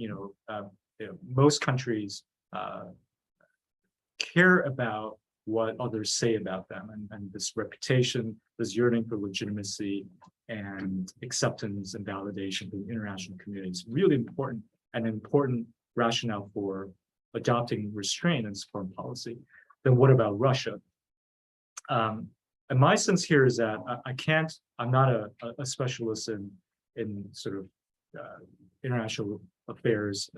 most countries care about what others say about them, and this reputation, this yearning for legitimacy and acceptance and validation from the international community is really important, and an important rationale for adopting restraint in foreign policy, then what about Russia? And my sense here is that I'm not a specialist in sort of international affairs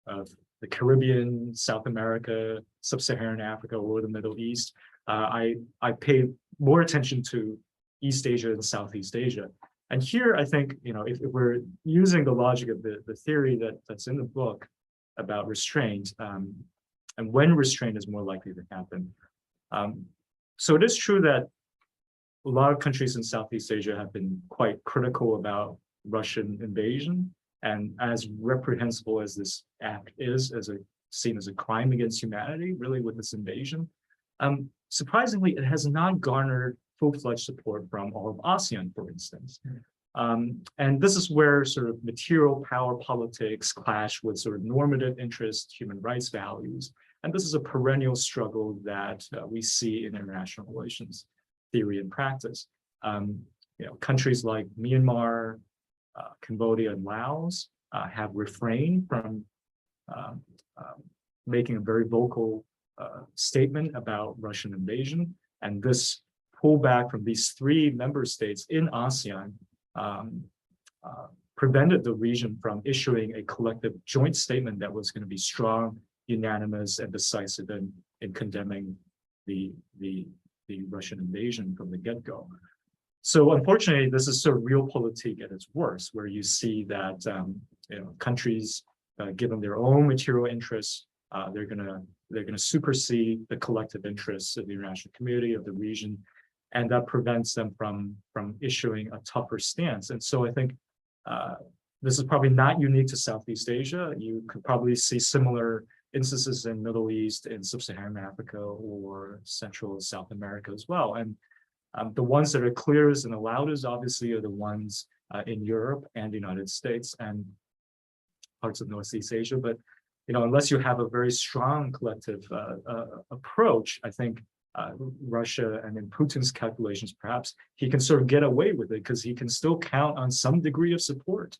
of the Caribbean, South America, Sub-Saharan Africa, or the Middle East. I pay more attention to East Asia and Southeast Asia. And here, I think, if we're using the logic of the theory that's in the book about restraint, and when restraint is more likely to happen. So it is true that a lot of countries in Southeast Asia have been quite critical about Russian invasion. And as reprehensible as this act is, seen as a crime against humanity, really, with this invasion, surprisingly, it has not garnered full-fledged support from all of ASEAN, for instance. And this is where sort of material power politics clash with sort of normative interest, human rights values. And this is a perennial struggle that we see in international relations theory and practice. Countries like Myanmar, Cambodia, and Laos have refrained from making a very vocal statement about Russian invasion. And this pullback from these three member states in ASEAN prevented the region from issuing a collective joint statement that was going to be strong, unanimous, and decisive in condemning the Russian invasion from the get-go. So unfortunately, this is sort of realpolitik at its worst, where you see that countries, given their own material interests, they're gonna supersede the collective interests of the international community, of the region, and that prevents them from issuing a tougher stance. And so I think this is probably not unique to Southeast Asia. You could probably see similar instances in Middle East, in Sub-Saharan Africa, or Central and South America as well. And the ones that are clearest and the loudest, obviously, are the ones in Europe and the United States and parts of Northeast Asia. But unless you have a very strong collective approach, I think Russia, and in Putin's calculations, perhaps he can sort of get away with it because he can still count on some degree of support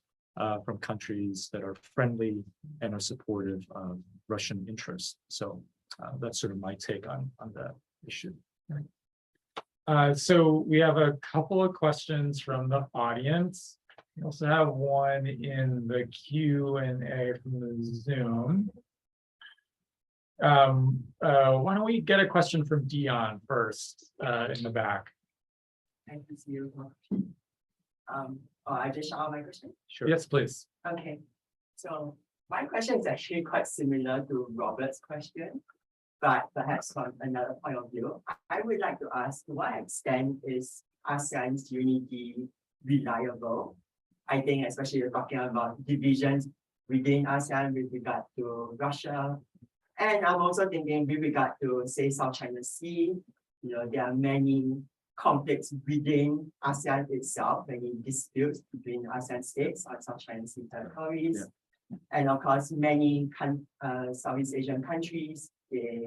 from countries that are friendly and are supportive of Russian interests. So that's sort of my take on that issue. So we have a couple of questions from the audience. We also have one in the Q&A from the Zoom. Why don't we get a question from Dion first in the back? Thank you. I just shout out my question? Sure. Yes, please. Okay. So my question is actually quite similar to Robert's question, but perhaps from another point of view. I would like to ask, to what extent is ASEAN's unity reliable? I think especially you're talking about divisions within ASEAN with regard to Russia. And I'm also thinking with regard to, say, South China Sea, there are many conflicts within ASEAN itself, many disputes between ASEAN states on South China Sea territories. Yeah. And of course, many Southeast Asian countries, they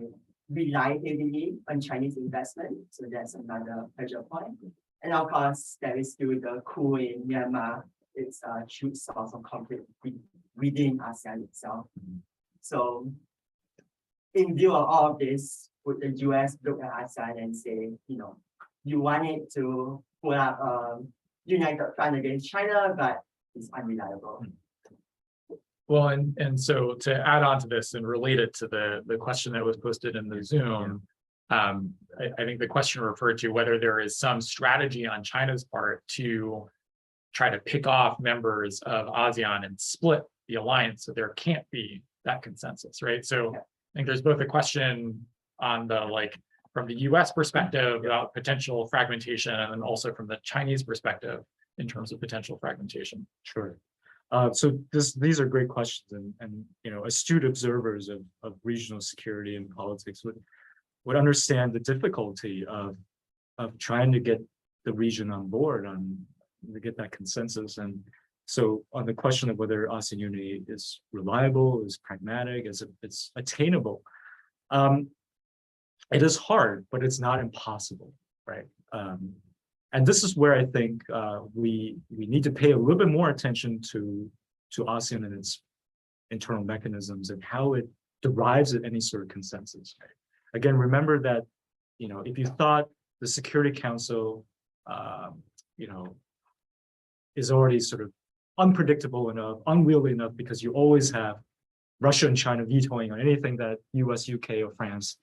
rely heavily on Chinese investment. So that's another pressure point. And of course, there is still the coup in Myanmar. It's a huge source of conflict within ASEAN itself. So in view of all of this, would the US look at ASEAN and say, you want it to put up a united front against China, but it's unreliable? Well, and so to add on to this and relate it to the question that was posted in the Zoom, I think the question referred to whether there is some strategy on China's part to try to pick off members of ASEAN and split the alliance so there can't be that consensus, right? So I think there's both a question on the from the US perspective about potential fragmentation and also from the Chinese perspective in terms of potential fragmentation. Sure. So these are great questions, and astute observers of regional security and politics would understand the difficulty of trying to get the region on board to get that consensus. And so on the question of whether ASEAN unity is reliable, is pragmatic, it's attainable, it is hard, but it's not impossible, right? And this is where I think we need to pay a little bit more attention to ASEAN and its internal mechanisms and how it derives at any sort of consensus. Right? Again, remember that if you thought the Security Council, is already sort of unpredictable enough, unwieldy enough, because you always have Russia and China vetoing on anything that US, UK, or France,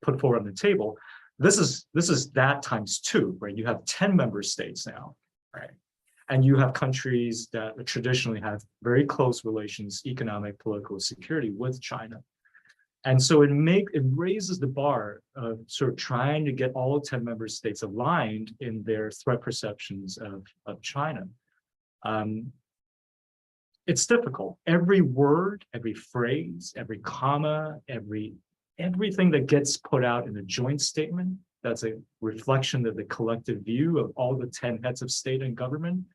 put forward on the table. This is that times two, right? You have 10 member states now, right? And you have countries that traditionally have very close relations, economic, political, security with China. And so it raises the bar of sort of trying to get all 10 member states aligned in their threat perceptions of China. It's difficult. Every word, every phrase, every comma, everything that gets put out in a joint statement, that's a reflection of the collective view of all the 10 heads of state and government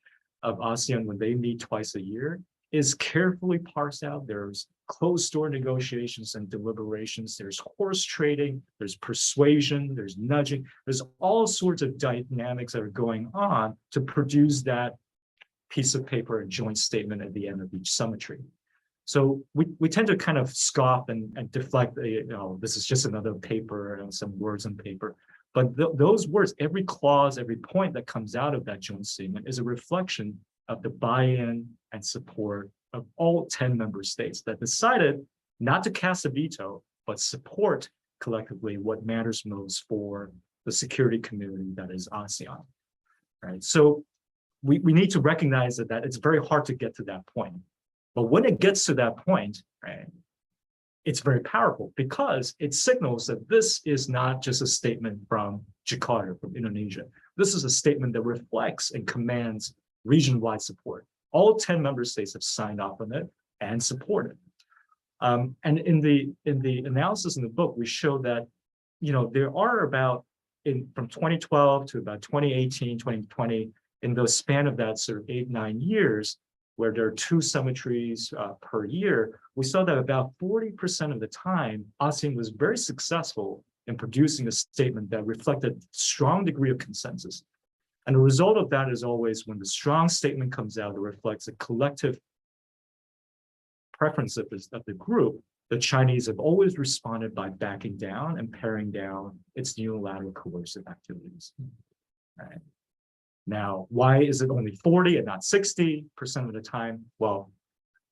of ASEAN when they meet twice a year, is carefully parsed out. There's closed-door negotiations and deliberations. There's horse trading, there's persuasion, there's nudging. There's all sorts of dynamics that are going on to produce that piece of paper and joint statement at the end of each summitry. So we tend to kind of scoff and deflect, this is just another paper and some words on paper. But those words, every clause, every point that comes out of that joint statement is a reflection of the buy-in and support of all 10 member states that decided not to cast a veto, but support collectively what matters most for the security community that is ASEAN, right? So we need to recognize that it's very hard to get to that point. But when it gets to that point, right, it's very powerful because it signals that this is not just a statement from Jakarta, from Indonesia. This is a statement that reflects and commands region-wide support. All 10 member states have signed off on it and support it. And in the analysis in the book, we show that there are about from 2012 to about 2018, 2020, in the span of that sort of 8-9 years, where there are 2 summitries per year, we saw that about 40% of the time, ASEAN was very successful in producing a statement that reflected strong degree of consensus. And the result of that is always when the strong statement comes out, it reflects a collective preference of the group. The Chinese have always responded by backing down and paring down its unilateral coercive activities. Right. Now, why is it only 40 and not 60% of the time? Well,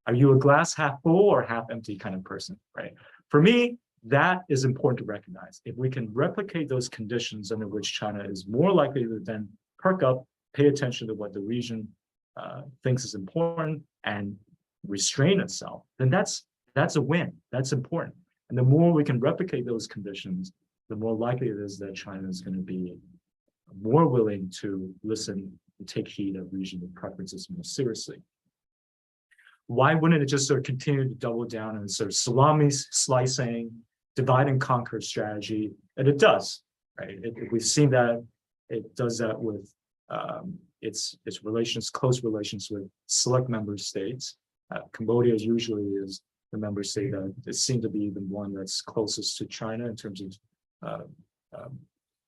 are you a glass half full or half empty kind of person, right? For me, that is important to recognize. If we can replicate those conditions under which China is more likely to then perk up, pay attention to what the region thinks is important and restrain itself, then that's a win. That's important. And the more we can replicate those conditions, the more likely it is that China is going to be more willing to listen and take heed of regional preferences more seriously. Why wouldn't it just sort of continue to double down on sort of salami slicing, divide and conquer strategy? And it does, right? We've seen that it does that with its relations, close relations with select member states. Cambodia usually is the member state that it seemed to be the one that's closest to China in terms of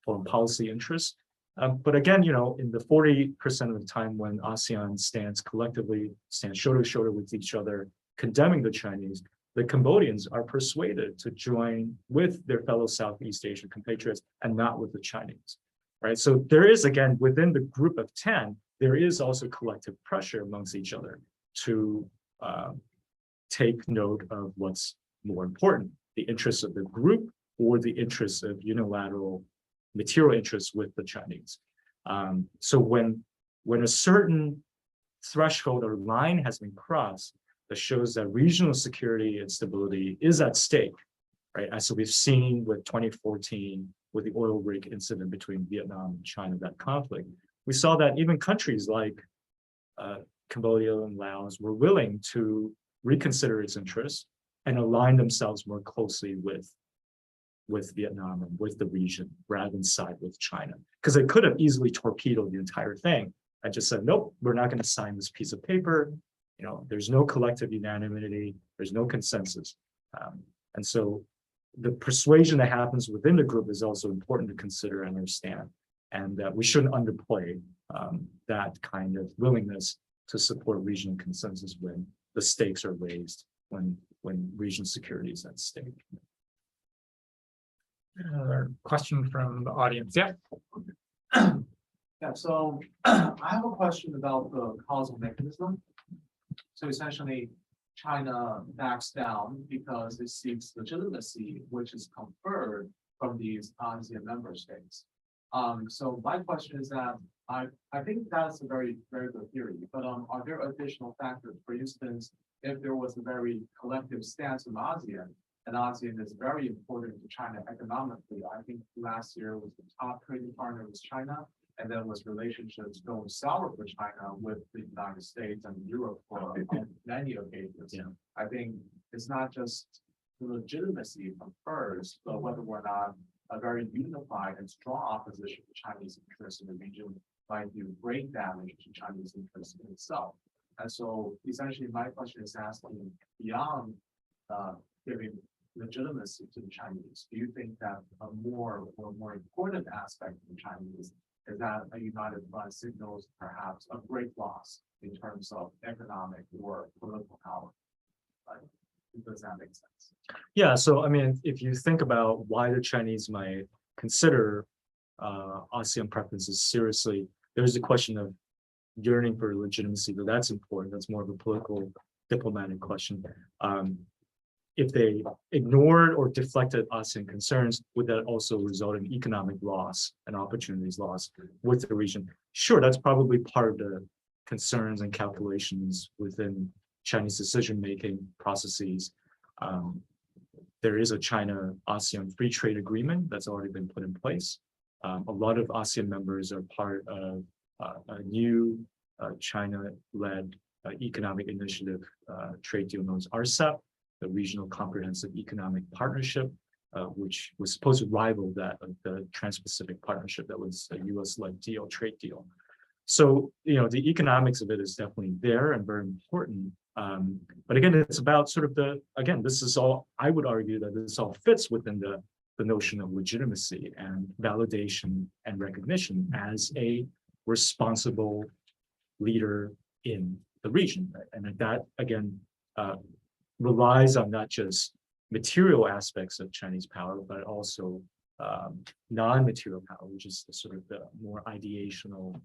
foreign policy interests. But again, you know, in the 40% of the time when ASEAN stands shoulder to shoulder with each other, condemning the Chinese, the Cambodians are persuaded to join with their fellow Southeast Asian compatriots and not with the Chinese, right? So there is, again, within the group of 10, there is also collective pressure amongst each other to take note of what's more important, the interests of the group or the interests of unilateral material interests with the Chinese. So when a certain threshold or line has been crossed that shows that regional security and stability is at stake, right? As we've seen with 2014, with the oil rig incident between Vietnam and China, that conflict, we saw that even countries like Cambodia and Laos were willing to reconsider its interests and align themselves more closely with Vietnam and with the region rather than side with China. Because they could have easily torpedoed the entire thing and just said, nope, we're not going to sign this piece of paper. You know, there's no collective unanimity, there's no consensus. And so the persuasion that happens within the group is also important to consider and understand. And that we shouldn't underplay that kind of willingness to support regional consensus when the stakes are raised, when regional security is at stake. Another question from the audience. Yeah. Yeah, so I have a question about the causal mechanism. So essentially, China backs down because it seeks legitimacy, which is conferred from these ASEAN member states. So my question is that I think that's a very, very good theory, but are there additional factors? For instance, if there was a very collective stance of ASEAN, and ASEAN is very important to China economically. I think last year was the top trading partner was China, and then was relationships going sour for China with the United States and Europe for many occasions. Yeah. I think it's not just the legitimacy confers, but whether or not a very unified and strong opposition to Chinese interests in the region might do great damage to Chinese interests in itself. And so essentially my question is asking beyond giving legitimacy to the Chinese, do you think that a more important aspect of the Chinese is that a united front signals perhaps a great loss in terms of economic or political power? Does that make sense? Yeah, so I mean, if you think about why the Chinese might consider ASEAN preferences seriously, there's a question of yearning for legitimacy, but that's important. That's more of a political, diplomatic question. If they ignored or deflected ASEAN concerns, would that also result in economic loss and opportunities lost with the region? Sure, that's probably part of the concerns and calculations within Chinese decision-making processes. There is a China-ASEAN free trade agreement that's already been put in place. A lot of ASEAN members are part of a new China-led economic initiative trade deal known as RCEP, the Regional Comprehensive Economic Partnership, which was supposed to rival that of the Trans-Pacific Partnership that was a US-led trade deal. So, you know, the economics of it is definitely there and very important. But again, it's about sort of this is all, I would argue that this all fits within the notion of legitimacy and validation and recognition as a responsible leader in the region. And that, again, relies on not just material aspects of Chinese power, but also non-material power, which is sort of the more ideational.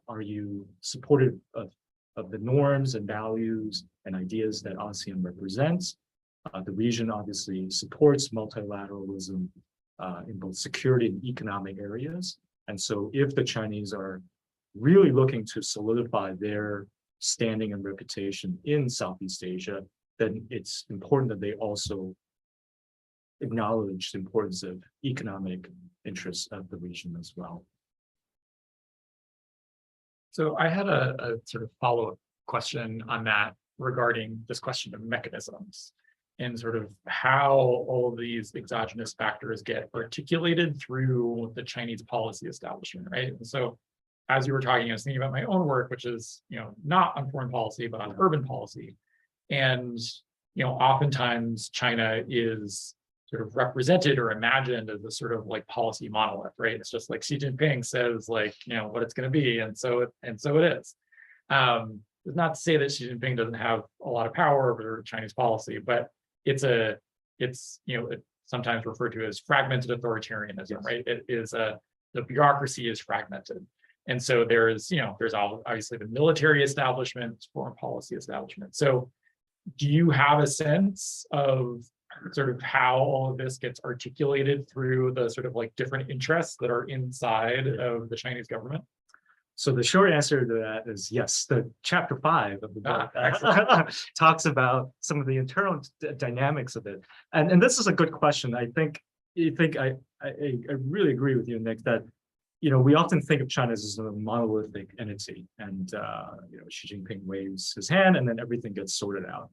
Are you supportive of the norms and values and ideas that ASEAN represents? The region obviously supports multilateralism in both security and economic areas. And so if the Chinese are really looking to solidify their standing and reputation in Southeast Asia, then it's important that they also acknowledge the importance of economic interests of the region as well. So I had a sort of follow-up question on that regarding this question of mechanisms and sort of how all of these exogenous factors get articulated through the Chinese policy establishment, right? And so as you were talking, I was thinking about my own work, which is, not on foreign policy, but on urban policy. And, oftentimes China is sort of represented or imagined as a sort of like policy monolith, right? It's just like Xi Jinping says, like, what it's going to be, and so it is. It's not to say that Xi Jinping doesn't have a lot of power over Chinese policy, but it's sometimes referred to as fragmented authoritarianism, Yes. right? The bureaucracy is fragmented. And so there's obviously the military establishment, foreign policy establishment. So do you have a sense of sort of how all of this gets articulated through the sort of like different interests that are inside of the Chinese government? So the short answer to that is yes. The chapter 5 of the book Excellent. talks about some of the internal dynamics of it, and this is a good question. I really agree with you, Nick, that we often think of China as a monolithic entity, and Xi Jinping waves his hand, and then everything gets sorted out.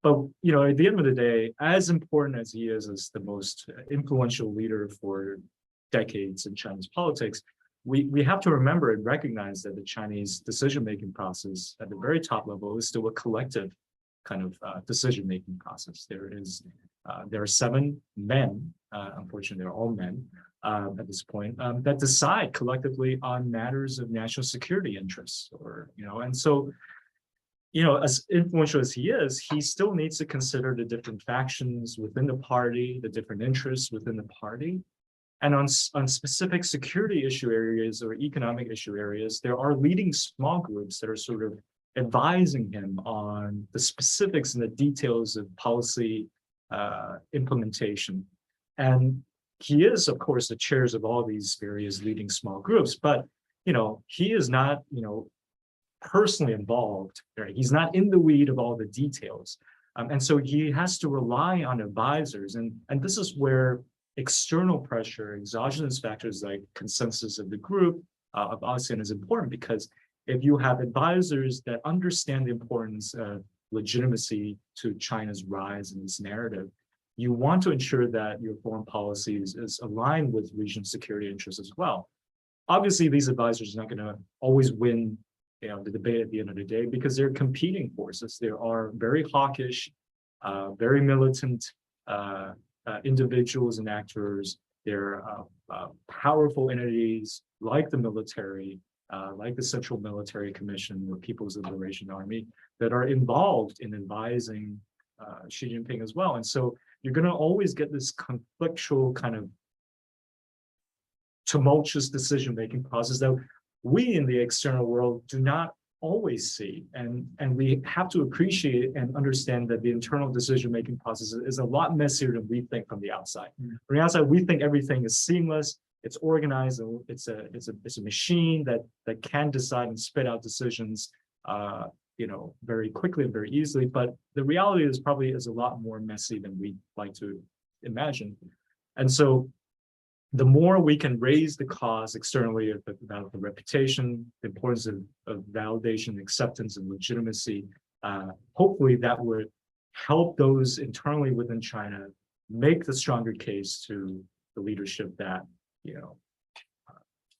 But at the end of the day, as important as he is as the most influential leader for decades in Chinese politics, we have to remember and recognize that the Chinese decision-making process at the very top level is still a collective kind of decision-making process. There are 7 men, unfortunately, they're all men at this point, that decide collectively on matters of national security interests, and so, as influential as he is, he still needs to consider the different factions within the party, the different interests within the party. And on specific security issue areas or economic issue areas, there are leading small groups that are sort of advising him on the specifics and the details of policy implementation. And he is, of course, the chairs of all these various leading small groups, but he is not, personally involved. Right? He's not in the weed of all the details, and so he has to rely on advisors. And this is where external pressure, exogenous factors like consensus of the group of ASEAN is important, because if you have advisors that understand the importance of legitimacy to China's rise in this narrative, you want to ensure that your foreign policies is aligned with regional security interests as well. Obviously, these advisors are not going to always win the debate at the end of the day, because they're competing forces. There are very hawkish, very militant individuals and actors. They're powerful entities like the military, like the Central Military Commission or People's Liberation Army, that are involved in advising Xi Jinping as well. And so you're going to always get this conflictual kind of tumultuous decision-making process that we in the external world do not always see. And we have to appreciate and understand that the internal decision-making process is a lot messier than we think from the outside. From the outside, we think everything is seamless, it's organized, and it's a machine that can decide and spit out decisions very quickly and very easily. But the reality is probably is a lot more messy than we like to imagine. And so the more we can raise the cause externally about the reputation, the importance of validation, acceptance, and legitimacy, hopefully that would help those internally within China make the stronger case to the leadership that,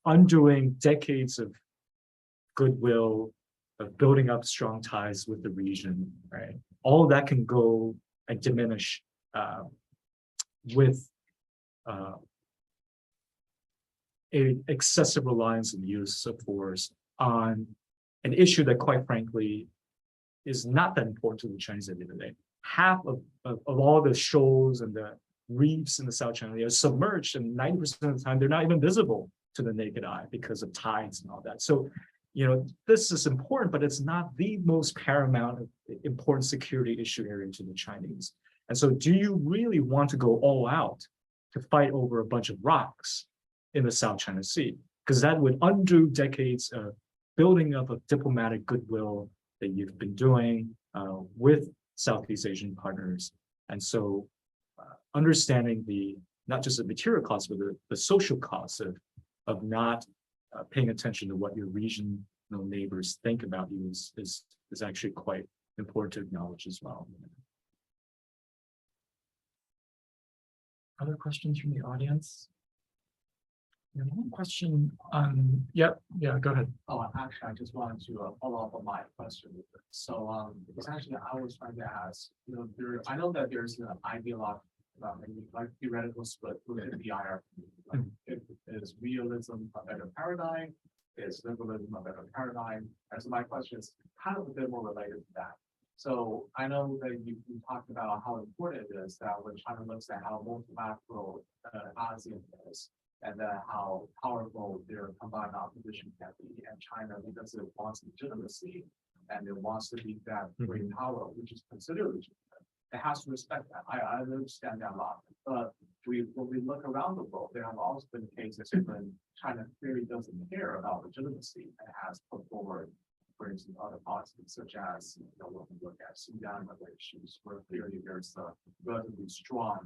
undoing decades of goodwill, of building up strong ties with the region, right? All of that can go and diminish with a excessive reliance on the use of force on an issue that, quite frankly, is not that important to the Chinese at the end of the day. Half of all the shoals and the reefs in the South China Sea are submerged, and 90% of the time they're not even visible to the naked eye because of tides and all that. So, this is important, but it's not the most paramount important security issue area to the Chinese. And so, do you really want to go all out to fight over a bunch of rocks in the South China Sea? Because that would undo decades of building up of diplomatic goodwill that you've been doing with Southeast Asian partners. And so understanding not just the material costs, but the social costs of not paying attention to what your region neighbors think about you is actually quite important to acknowledge as well. Other questions from the audience? One question on, yeah, go ahead. Oh, actually, I just wanted to follow up on my question. So, essentially, I was trying to ask, I know that there's an ideological, like theoretical split within the hierarchy. Like, is realism a better paradigm? Is liberalism a better paradigm? And so my question is kind of a bit more related to that. So I know that you talked about how important it is that when China looks at how multilateral ASEAN is, and how powerful their combined opposition can be, and China, because it wants legitimacy and it wants to be that great power, which is considered legitimate, it has to respect that. I understand that a lot, but when we look around the world, there have also been cases when China clearly doesn't care about legitimacy and has put forward, for instance, other policies such as when we look at Sudan relations, where clearly there's a relatively strong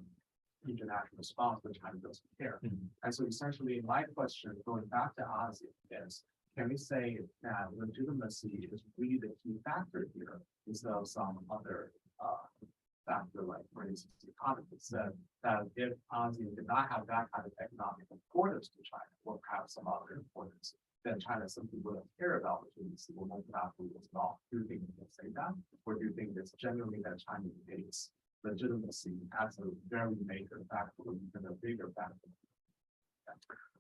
international response, but China doesn't care. And so essentially my question going back to ASEAN is, can we say that legitimacy is really the key factor here instead of some other factor, like for instance, economists said that if ASEAN did not have that kind of economic importance to China, or perhaps some other importance, then China simply wouldn't care about legitimacy or multilateralism as well. Do you think you can say that? Or do you think it's generally that China takes legitimacy as a very major factor, or even a bigger factor?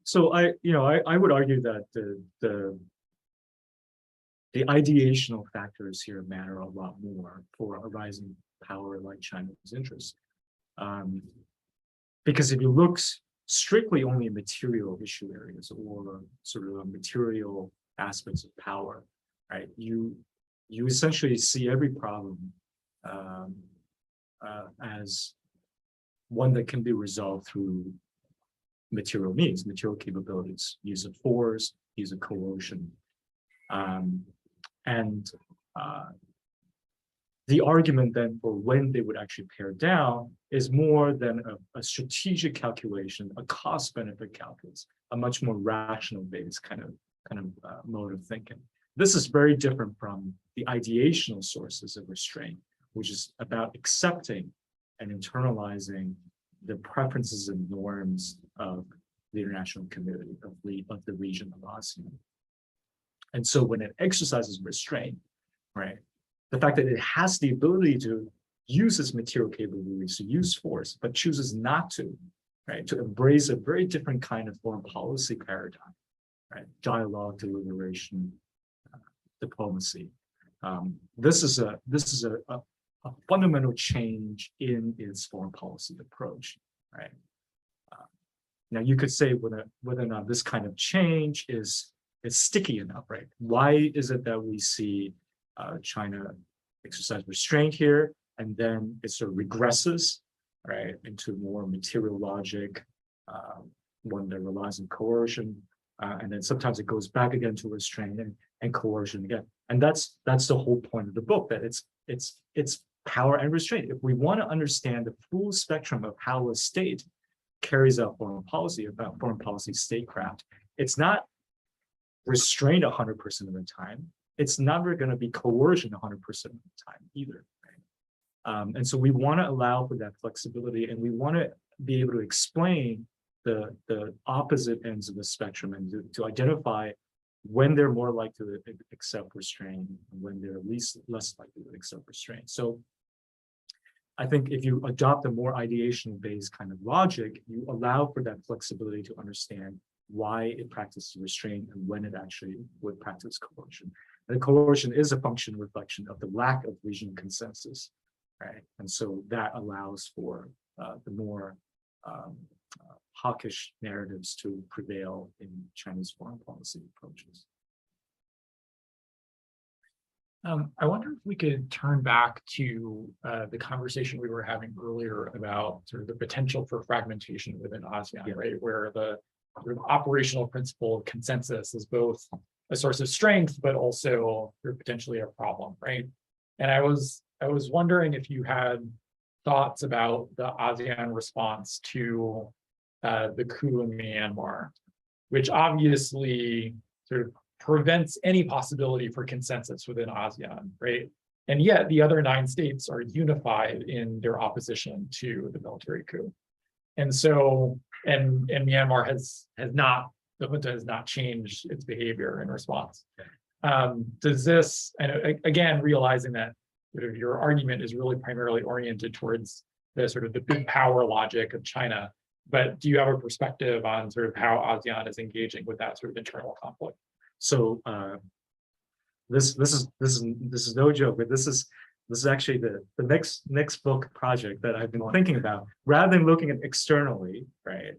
So I would argue that the ideational factors here matter a lot more for a rising power like China's interest. Because if you look strictly only at material issue areas or sort of material aspects of power, right? You essentially see every problem as one that can be resolved through material means, material capabilities, use of force, use of coercion. The argument then for when they would actually pare down is more than a strategic calculation, a cost-benefit calculus, a much more rational based kind of mode of thinking. This is very different from the ideational sources of restraint, which is about accepting and internalizing the preferences and norms of the international community, of the region of ASEAN. And so when it exercises restraint, right, the fact that it has the ability to use its material capabilities, to use force, but chooses not to, right, to embrace a very different kind of foreign policy paradigm, right, dialogue, deliberation, diplomacy. This is a fundamental change in its foreign policy approach, right? Now you could say whether or not this kind of change is sticky enough, right? Why is it that we see China exercise restraint here, and then it sort of regresses, right, into more material logic, one that relies on coercion, and then sometimes it goes back again to restraint and coercion again. And that's the whole point of the book, that it's power and restraint. If we want to understand the full spectrum of how a state carries out foreign policy, about foreign policy statecraft, it's not restraint 100% of the time. It's never going to be coercion 100% of the time either. Right? And so we want to allow for that flexibility, and we want to be able to explain the opposite ends of the spectrum, and to identify when they're more likely to accept restraint and when they're less likely to accept restraint. So I think if you adopt a more ideation-based kind of logic, you allow for that flexibility to understand why it practices restraint and when it actually would practice coercion. And coercion is a function reflection of the lack of regional consensus, right? And so that allows for the more hawkish narratives to prevail in Chinese foreign policy approaches. I wonder if we could turn back to the conversation we were having earlier about sort of the potential for fragmentation within ASEAN, right? Where the sort of operational principle of consensus is both a source of strength, but also potentially a problem, right? And I was wondering if you had thoughts about the ASEAN response to the coup in Myanmar, which obviously sort of prevents any possibility for consensus within ASEAN, right? And yet the other 9 states are unified in their opposition to the military coup. And so, and Myanmar the junta has not changed its behavior in response. Does this, and again, realizing that sort of your argument is really primarily oriented towards the sort of the big power logic of China, but do you have a perspective on sort of how ASEAN is engaging with that sort of internal conflict? So this is no joke, but this is actually the next book project that I've been thinking about. Rather than looking at externally, right?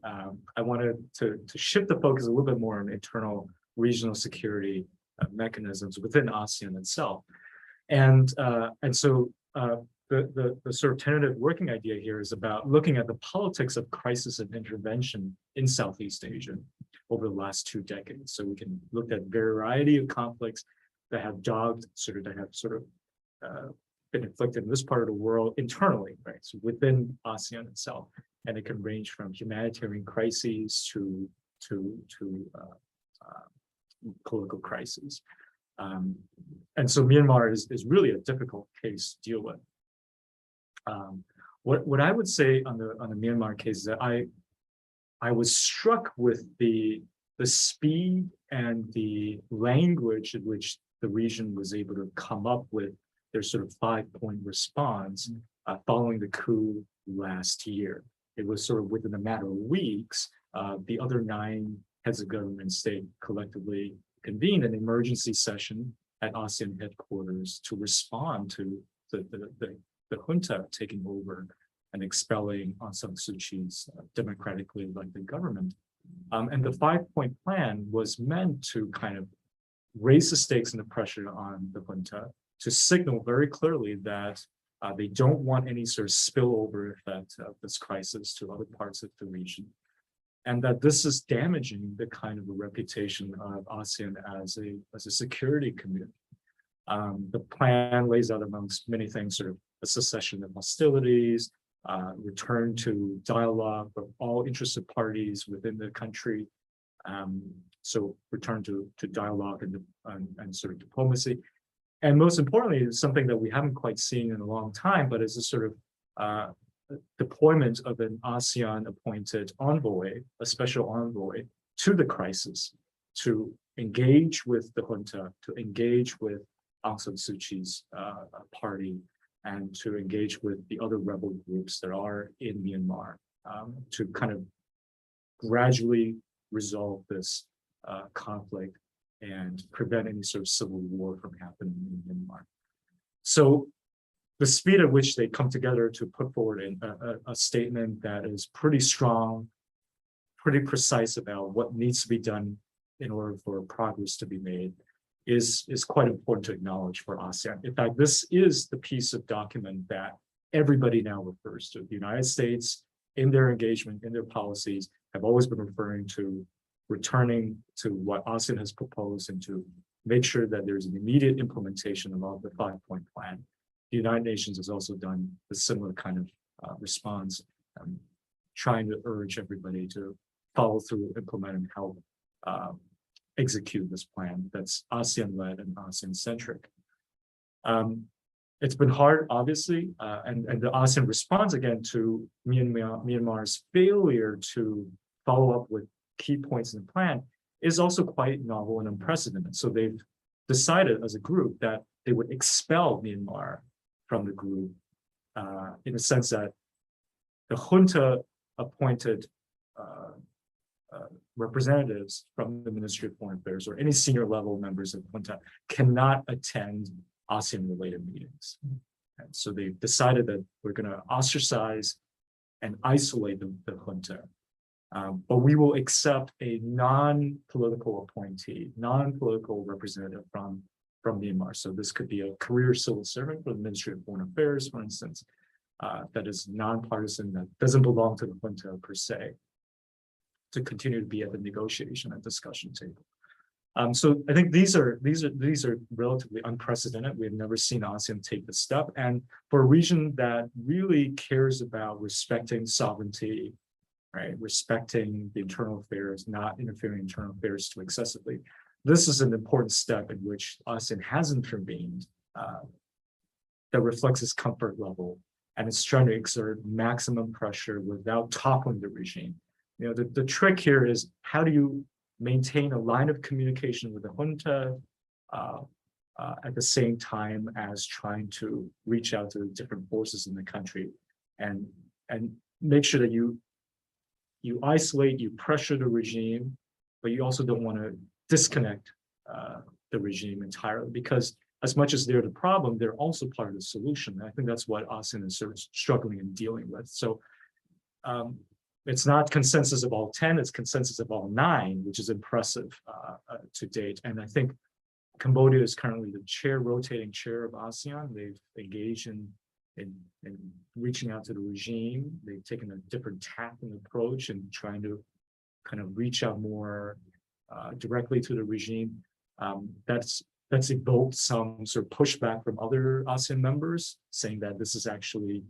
I wanted to shift the focus a little bit more on internal regional security mechanisms within ASEAN itself, and so the sort of tentative working idea here is about looking at the politics of crisis and intervention in Southeast Asia over the last 2 decades. So we can look at a variety of conflicts that have been inflicted in this part of the world internally, right? So within ASEAN itself, and it can range from humanitarian crises to political crises. And so Myanmar is really a difficult case to deal with. What I would say on the Myanmar case is that I was struck with the speed and the language in which the region was able to come up with their sort of 5-point response following the coup last year. It was sort of within a matter of weeks, the other 9 heads of government and state collectively convened an emergency session at ASEAN headquarters to respond to the junta taking over and expelling Aung San Suu Kyi's democratically elected government. And the 5-point plan was meant to kind of raise the stakes and the pressure on the junta to signal very clearly that they don't want any sort of spillover effect of this crisis to other parts of the region, and that this is damaging the kind of a reputation of ASEAN as a security community. The plan lays out, amongst many things, sort of a cessation of hostilities, return to dialogue of all interested parties within the country. So return to dialogue and sort of diplomacy. And most importantly, something that we haven't quite seen in a long time, but is a sort of deployment of an ASEAN appointed envoy, a special envoy to the crisis, to engage with the junta, to engage with Aung San Suu Kyi's party, and to engage with the other rebel groups that are in Myanmar, to kind of gradually resolve this conflict and prevent any sort of civil war from happening in Myanmar. So the speed at which they come together to put forward a statement that is pretty strong, pretty precise about what needs to be done in order for progress to be made is quite important to acknowledge for ASEAN. In fact, this is the piece of document that everybody now refers to. The United States, in their engagement, in their policies, have always been referring to returning to what ASEAN has proposed and to make sure that there's an immediate implementation of the 5-point plan. The United Nations has also done a similar kind of response, trying to urge everybody to follow through, implement, and help execute this plan that's ASEAN-led and ASEAN-centric. It's been hard, obviously, and the ASEAN response again to Myanmar's failure to follow up with key points in the plan is also quite novel and unprecedented. So they've decided as a group that they would expel Myanmar from the group in the sense that the junta appointed representatives from the Ministry of Foreign Affairs or any senior level members of the junta cannot attend ASEAN-related meetings. And so they've decided that we're going to ostracize and isolate the junta. But we will accept a non-political appointee, non-political representative from Myanmar. So this could be a career civil servant for the Ministry of Foreign Affairs, for instance, that is nonpartisan, that doesn't belong to the junta per se, to continue to be at the negotiation and discussion table. So I think these are relatively unprecedented. We've never seen ASEAN take this step, and for a region that really cares about respecting sovereignty, right, respecting the internal affairs, not interfering in internal affairs too excessively. this is an important step in which ASEAN has intervened that reflects its comfort level, and it's trying to exert maximum pressure without toppling the regime. You know, the trick here is, how do you maintain a line of communication with the junta at the same time as trying to reach out to the different forces in the country, and make sure that you isolate, you pressure the regime, but you also don't want to disconnect the regime entirely, because as much as they're the problem, they're also part of the solution. And I think that's what ASEAN is sort of struggling and dealing with. So it's not consensus of all 10, it's consensus of all 9, which is impressive to date. And I think Cambodia is currently the rotating chair of ASEAN. They've engaged in reaching out to the regime. They've taken a different tact and approach and trying to kind of reach out more directly to the regime. That's evoked some sort of pushback from other ASEAN members, saying that this is actually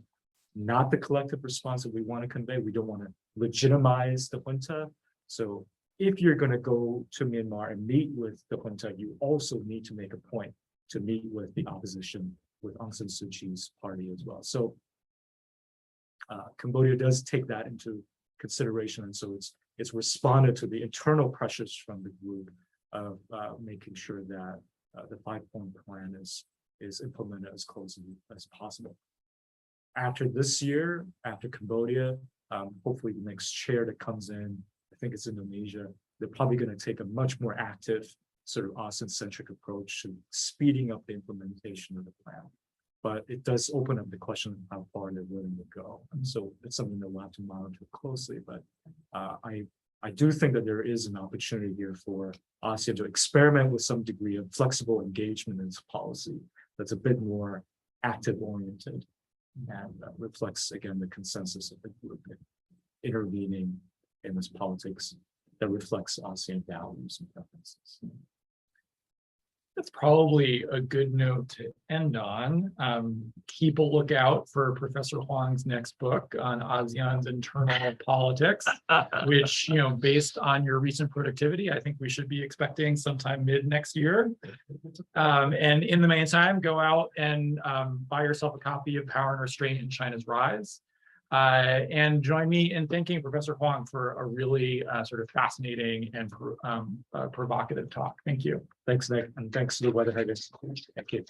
not the collective response that we want to convey. We don't want to legitimize the junta. So if you're going to go to Myanmar and meet with the junta, you also need to make a point to meet with the opposition, with Aung San Suu Kyi's party as well. So Cambodia does take that into consideration, and so it's responded to the internal pressures from the group of making sure that the 5-point plan is implemented as closely as possible. After this year, after Cambodia, hopefully the next chair that comes in, I think it's Indonesia, they're probably going to take a much more active sort of ASEAN-centric approach to speeding up the implementation of the plan. But it does open up the question of how far they're willing to go. And so it's something that we'll have to monitor closely. But I do think that there is an opportunity here for ASEAN to experiment with some degree of flexible engagement in its policy that's a bit more active-oriented and reflects, again, the consensus of the group intervening in this politics that reflects ASEAN values and preferences. That's probably a good note to end on. Keep a lookout for Professor Huang's next book on ASEAN's internal politics, which, you know, based on your recent productivity, I think we should be expecting sometime mid next year. And in the meantime, go out and buy yourself a copy of Power and Restraint in China's Rise. And join me in thanking Professor Huang for a really sort of fascinating and provocative talk. Thank you. Thanks, Nick, and thanks to the Weatherheaders. Thank you.